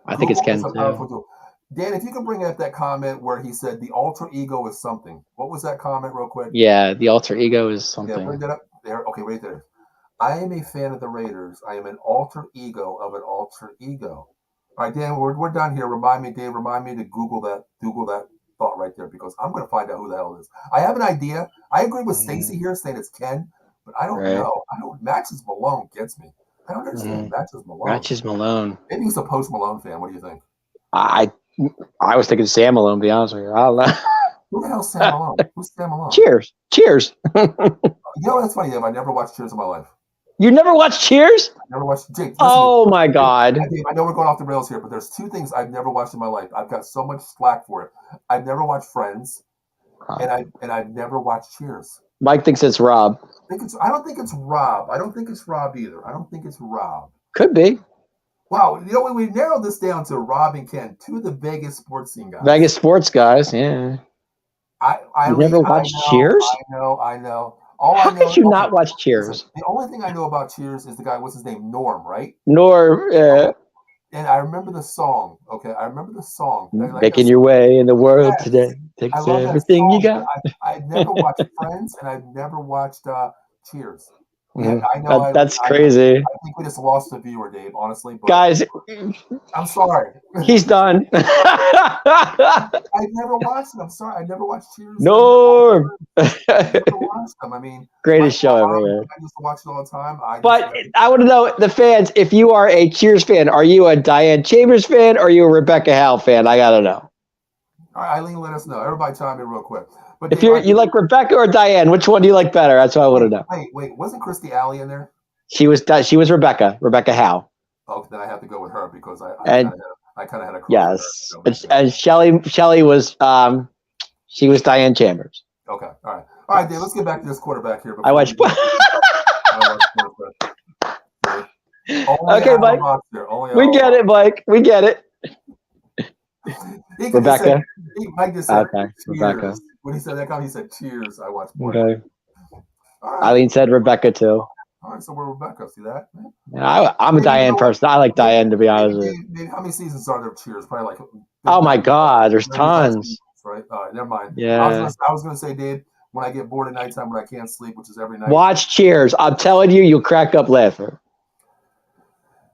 I think it's Ken too. Dan, if you could bring up that comment where he said the alter ego is something. What was that comment, real quick? Yeah, the alter ego is something. Yeah, bring that up there. Okay, right there. I am a fan of the Raiders. I am an alter ego of an alter ego. All right, Dan, we're done here. Dave, remind me to Google that thought right there, because I'm going to find out who the hell it is. I have an idea. I agree with Stacey here saying it's Ken, but I don't know. Matches Malone gets me. I don't understand Matches Malone. Matches Malone. Maybe he's a Post Malone fan. What do you think? I was thinking Sam Malone, to be honest with you. I don't know. Who the hell's Sam Malone? Who's Sam Malone? Cheers. That's funny, Dave. I never watched Cheers in my life. You never watched Cheers? I never watched. Jake, my God. Dave, I know we're going off the rails here, but there's 2 things I've never watched in my life. I've got so much slack for it. I've never watched Friends, and I've never watched Cheers. Mike thinks it's Rob. I don't think it's Rob. I don't think it's Rob either. I don't think it's Rob. Could be. Wow, we narrowed this down to Rob and Ken, 2 of the Vegas sports scene guys. Vegas sports guys, yeah. You never watched Cheers? I know. How could you not watch Cheers? The only thing I know about Cheers is the guy, what's his name? Norm, right? Norm, and I remember the song. Okay, I remember the song. Making your way in the world today. Takes everything you got. I've never watched Friends, and I've never watched Cheers. Yeah, I know. That's crazy. I think we just lost a viewer, Dave, honestly. But guys, I'm sorry. He's done. I've never watched it. I'm sorry. I never watched Cheers. Norm. I never watched them. I mean, greatest show ever. I used to watch it all the time. I want to know, the fans, if you are a Cheers fan, are you a Diane Chambers fan or are you a Rebecca Howe fan? I got to know. All right, Eileen, let us know. Everybody chime in real quick. But if you like Rebecca or Diane, which one do you like better? That's what I want to know. Wait, wasn't Christy Alley in there? She was Rebecca Howe. Oh, then I have to go with her because I kind of had a crush. Yes, and Shelley was she was Diane Chambers. Okay, all right, Dave. Let's get back to this quarterback here. I watched. Okay, Mike. We get it, Mike. We get it. Rebecca. Mike just said, okay, Rebecca. When he said that comment, he said, "Cheers." I watched. Okay. Right. Eileen said Rebecca too. All right, so we're Rebecca. See that? Yeah, I'm a Diane person. I like Diane, to be honest with you. How many seasons are there of Cheers? Probably like. Oh my God, there's tons. Right. All right. Never mind. Yeah. I was gonna say, Dave, when I get bored at nighttime when I can't sleep, which is every night. Watch Cheers. I'm telling you, you'll crack up laughing.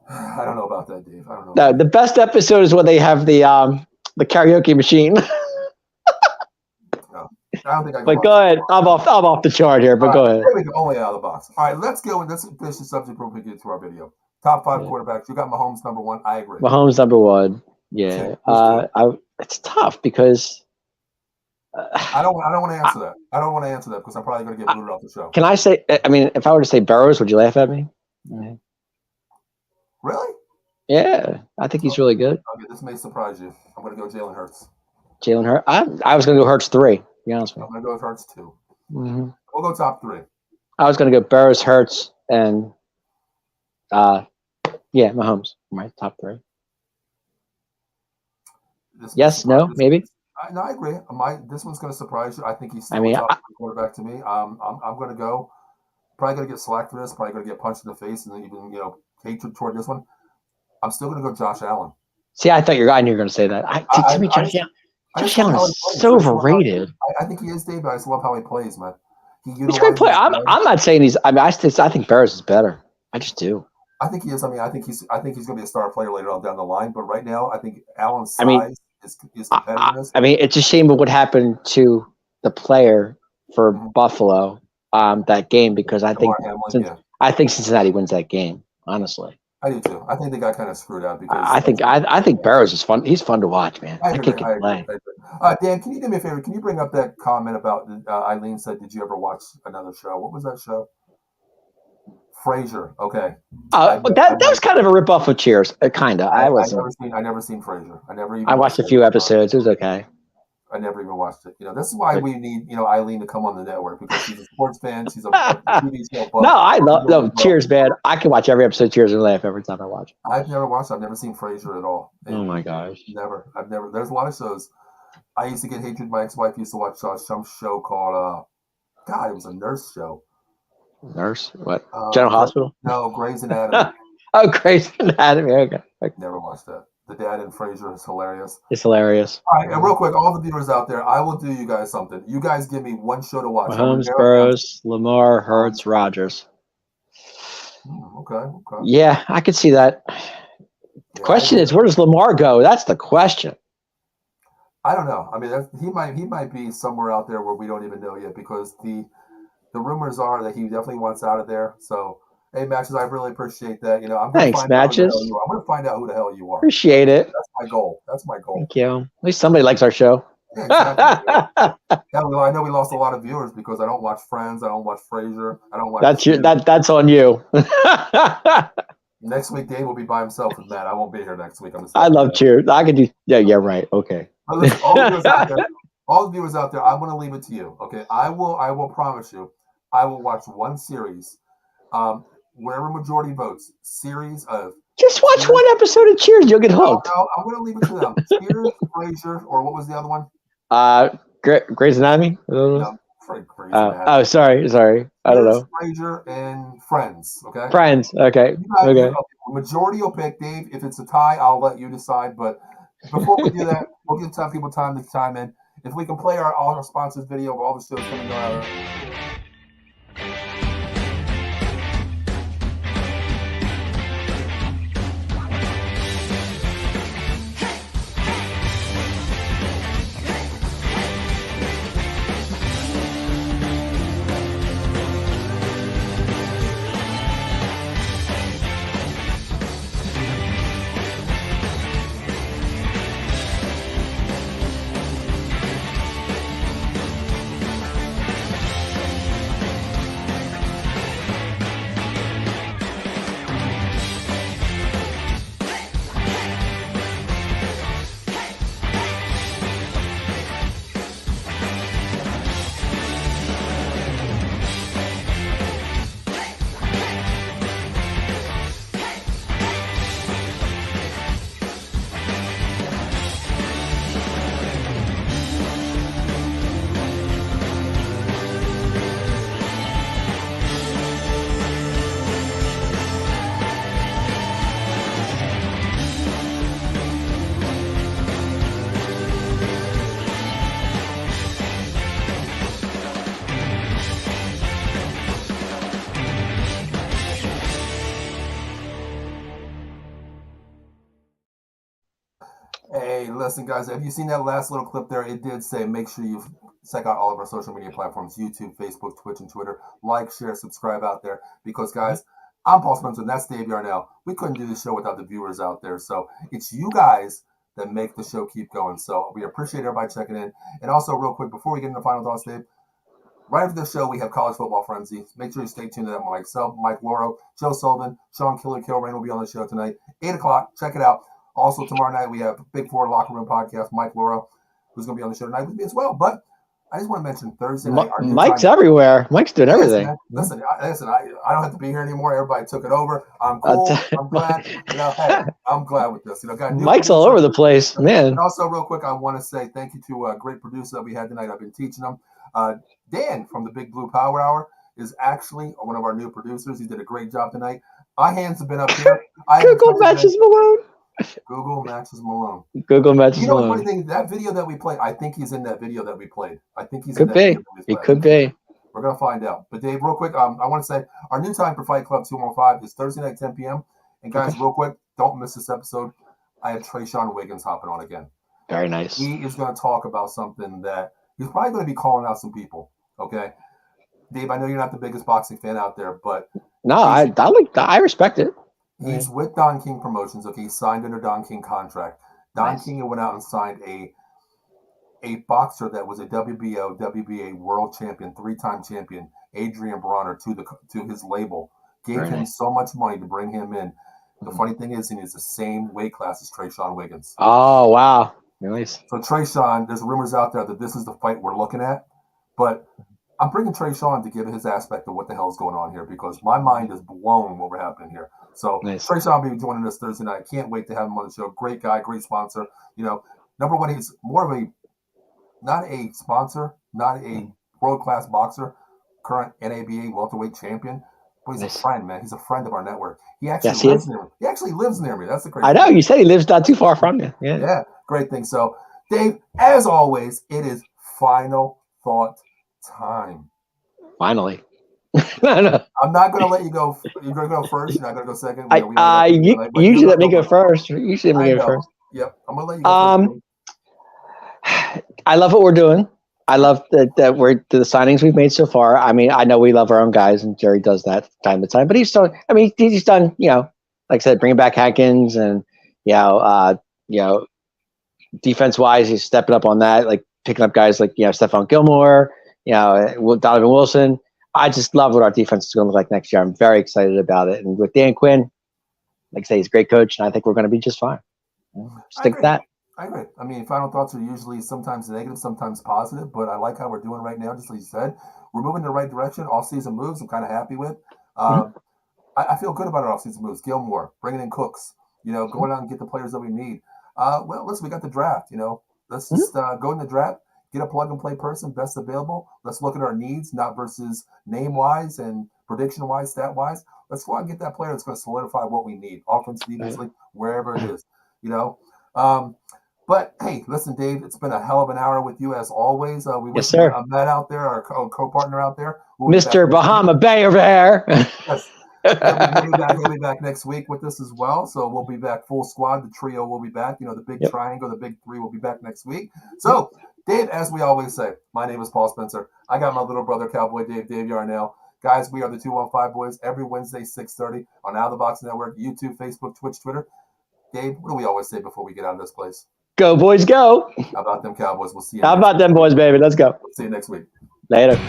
I don't know about that, Dave. I don't know. No, the best episode is when they have the karaoke machine. I don't think I can. But go ahead. I'm off the chart here, but go ahead. There we go. Only out of the box. All right, let's go and let's finish the subject before we get to our video. Top 5 quarterbacks. You got Mahomes number 1. I agree. Mahomes number 1. Yeah. It's tough because I don't want to answer that. I don't want to answer that because I'm probably going to get booted off the show. Can I say? I mean, if I were to say Burrows, would you laugh at me? Yeah. Really? Yeah, I think he's really good. Okay, this may surprise you. I'm going to go Jalen Hurts. Jalen Hurts. I was going to go Hurts 3. To be honest with you. I'm going to go with Hurts 2. Mm-hmm. We'll go top 3. I was going to go Burrows, Hurts, and Mahomes. My top 3. Yes, no, maybe. No, I agree. This one's going to surprise you. I think he's still I a mean, top quarterback to me. I'm going to go. Probably going to get slack for this. Probably going to get punched in the face, and then even hatred toward this one. I'm still going to go Josh Allen. See, I thought I knew you were going to say that. To me, Josh Allen is so overrated. I think he is, Dave, but I just love how he plays, man. He's a great player. I'm not saying he's. I mean, I think Barris is better. I just do. I think he is. I mean, I think he's going to be a star player later on down the line. But right now, I think Allen's size is competitiveness. I mean, it's a shame of what happened to the player for Buffalo that game, because I think Cincinnati wins that game. Honestly, I do too. I think they got kind of screwed out because I think Barris is fun. He's fun to watch, man. I think he can play. Dan, can you do me a favor? Can you bring up that comment about Eileen said, "Did you ever watch another show?" What was that show? Frasier. Okay. That was kind of a ripoff of Cheers. Kind of. I never seen Frasier. I watched a few episodes. It was okay. I never even watched it. This is why we need Eileen to come on the network, because she's a sports fan. She's a TV show buff. No, I love Cheers, man. I can watch every episode of Cheers and laugh every time I watch it. I've never watched it. I've never seen Frasier at all. Oh my gosh. Never. I've never. There's a lot of shows. I used to get hatred. My ex-wife used to watch some show called it was a nurse show. Nurse? What? General Hospital? No, Grey's Anatomy. Oh, Grey's Anatomy. Okay. Never watched that. The dad in Frasier is hilarious. It's hilarious. All right, and real quick, all the viewers out there, I will do you guys something. You guys give me one show to watch. Mahomes, Burrows, Lamar, Hurts, Rodgers. Okay. Yeah, I could see that. The question is, where does Lamar go? That's the question. I don't know. I mean, he might be somewhere out there where we don't even know yet, because the rumors are that he definitely wants out of there. So, hey, Matches, I really appreciate that. Thanks, Matches. I'm going to find out who the hell you are. Appreciate it. That's my goal. Thank you. At least somebody likes our show. Yeah, exactly. I know we lost a lot of viewers because I don't watch Friends. I don't watch Frasier. I don't watch. That's on you. Next week, Dave will be by himself with Matt. I won't be here next week. I love Cheers. I could do. Yeah, right. Okay. Listen, all the viewers out there, I'm going to leave it to you. Okay, I will promise you, I will watch one series, wherever majority votes. Series of just watch one episode of Cheers. You'll get hooked. No, I'm going to leave it to them. Cheers, Frasier, or what was the other one? Grey's Anatomy. No, Grey's Anatomy. Oh, sorry. I don't know. Frasier and Friends. Okay. Friends. Okay. Okay. Majority will pick. Dave, if it's a tie, I'll let you decide. But before we do that, we'll give some people time to chime in. If we can play all our sponsors video of all the shows coming out. Hey, listen, guys, have you seen that last little clip there? It did say make sure you check out all of our social media platforms, YouTube, Facebook, Twitch, and Twitter. Like, share, subscribe out there. Because, guys, I'm Paul Spencer, and that's Dave Yarnell. We couldn't do this show without the viewers out there. So it's you guys that make the show keep going. So we appreciate everybody checking in. And also, real quick, before we get into the final thoughts, Dave, right after the show, we have College Football Frenzy. Make sure you stay tuned to that. Myself, Mike Loro, Joe Sullivan, Sean Killer Kilrain will be on the show tonight. 8 o'clock. Check it out. Also, tomorrow night, we have Big Four Locker Room Podcast, Mike Loro, who's going to be on the show tonight with me as well. But I just want to mention Thursday night. Mike's everywhere. Mike's doing everything. Man. Listen, I don't have to be here anymore. Everybody took it over. I'm cool. I'm glad. Hey, I'm glad with this. Got Mike's all over the place, man. And also, real quick, I want to say thank you to a great producer that we had tonight. I've been teaching him. Dan from the Big Blue Power Hour is actually one of our new producers. He did a great job tonight. My hands have been up here. Google matches Malone. Google matches Malone. Google matches Malone. The funny thing, that video that we played, I think he's in that video that we played. I think he's could in that be. Video that we It could be. We're going to find out. But Dave, real quick, I want to say our new time for Fight Club 215 is Thursday night, 10 p.m. And guys, real quick, don't miss this episode. I have Trayshawn Wiggins hopping on again. Very nice. He is going to talk about something that he's probably going to be calling out some people. Okay, Dave, I know you're not the biggest boxing fan out there, but no, I respect it. He's with Don King Promotions. Okay, he signed under Don King contract. Don King went out and signed a boxer that was a WBO, WBA world champion, 3-time champion, Adrian Bronner, to his label. Gave him so much money to bring him in. The funny thing is, he's the same weight class as Trayshawn Wiggins. Oh, wow. Nice. So Trayshawn, there's rumors out there that this is the fight we're looking at. But I'm bringing Trayshawn to give his aspect of what the hell is going on here because my mind is blown what we're happening here. So Trayshawn will be joining us Thursday night. I can't wait to have him on the show. Great guy, great sponsor. Number one, he's more of not a sponsor, not a world-class boxer, current NABA welterweight champion, but he's a friend, man. He's a friend of our network. He actually lives near me. He actually lives near me. That's the crazy thing. I know. You said he lives not too far from you. Yeah, great thing. So, Dave, as always, it is final thought time. Finally. No. I'm not going to let you go. You're going to go first. You're not going to go second. You should let me go first. You should let me go first. Yep. I'm going to let you go first. I love what we're doing. I love that we're the signings we've made so far. I mean, I know we love our own guys, and Jerry does that time to time. But he's done. I mean, he's done. Like I said, bringing back Hankins, and defense wise, he's stepping up on that. Like picking up guys like Stephon Gilmore, Donovan Wilson. I just love what our defense is going to look like next year. I'm very excited about it. And with Dan Quinn, like I say, he's a great coach, and I think we're going to be just fine. Stick with that. I agree. I mean, final thoughts are usually sometimes negative, sometimes positive, but I like how we're doing right now. Just like you said, we're moving in the right direction. Off-season moves, I'm kind of happy with. I feel good about our off-season moves. Gilmore, bringing in Cooks, going out and get the players that we need. Listen, we got the draft. Let's just go in the draft, get a plug-and-play person, best available. Let's look at our needs, not versus name-wise and prediction-wise, stat-wise. Let's go out and get that player that's going to solidify what we need, offensively, defensively, wherever it is. But hey, listen, Dave, it's been a hell of an hour with you as always. We wish Matt out there, our co-partner out there, Mr. Bahama Bay Bear. Yes, he'll be back next week with us as well. So we'll be back full squad. The trio will be back. The big triangle, the big three will be back next week. So, Dave, as we always say, my name is Paul Spencer. I got my little brother, Cowboy Dave Yarnell. Guys, we are the 215 Boys every Wednesday, 6:30 on Out of the Box Network, YouTube, Facebook, Twitch, Twitter. Dave, what do we always say before we get out of this place? Go, boys, go. How about them Cowboys? We'll see you. How about them boys, baby? Let's go. See you next week. Later.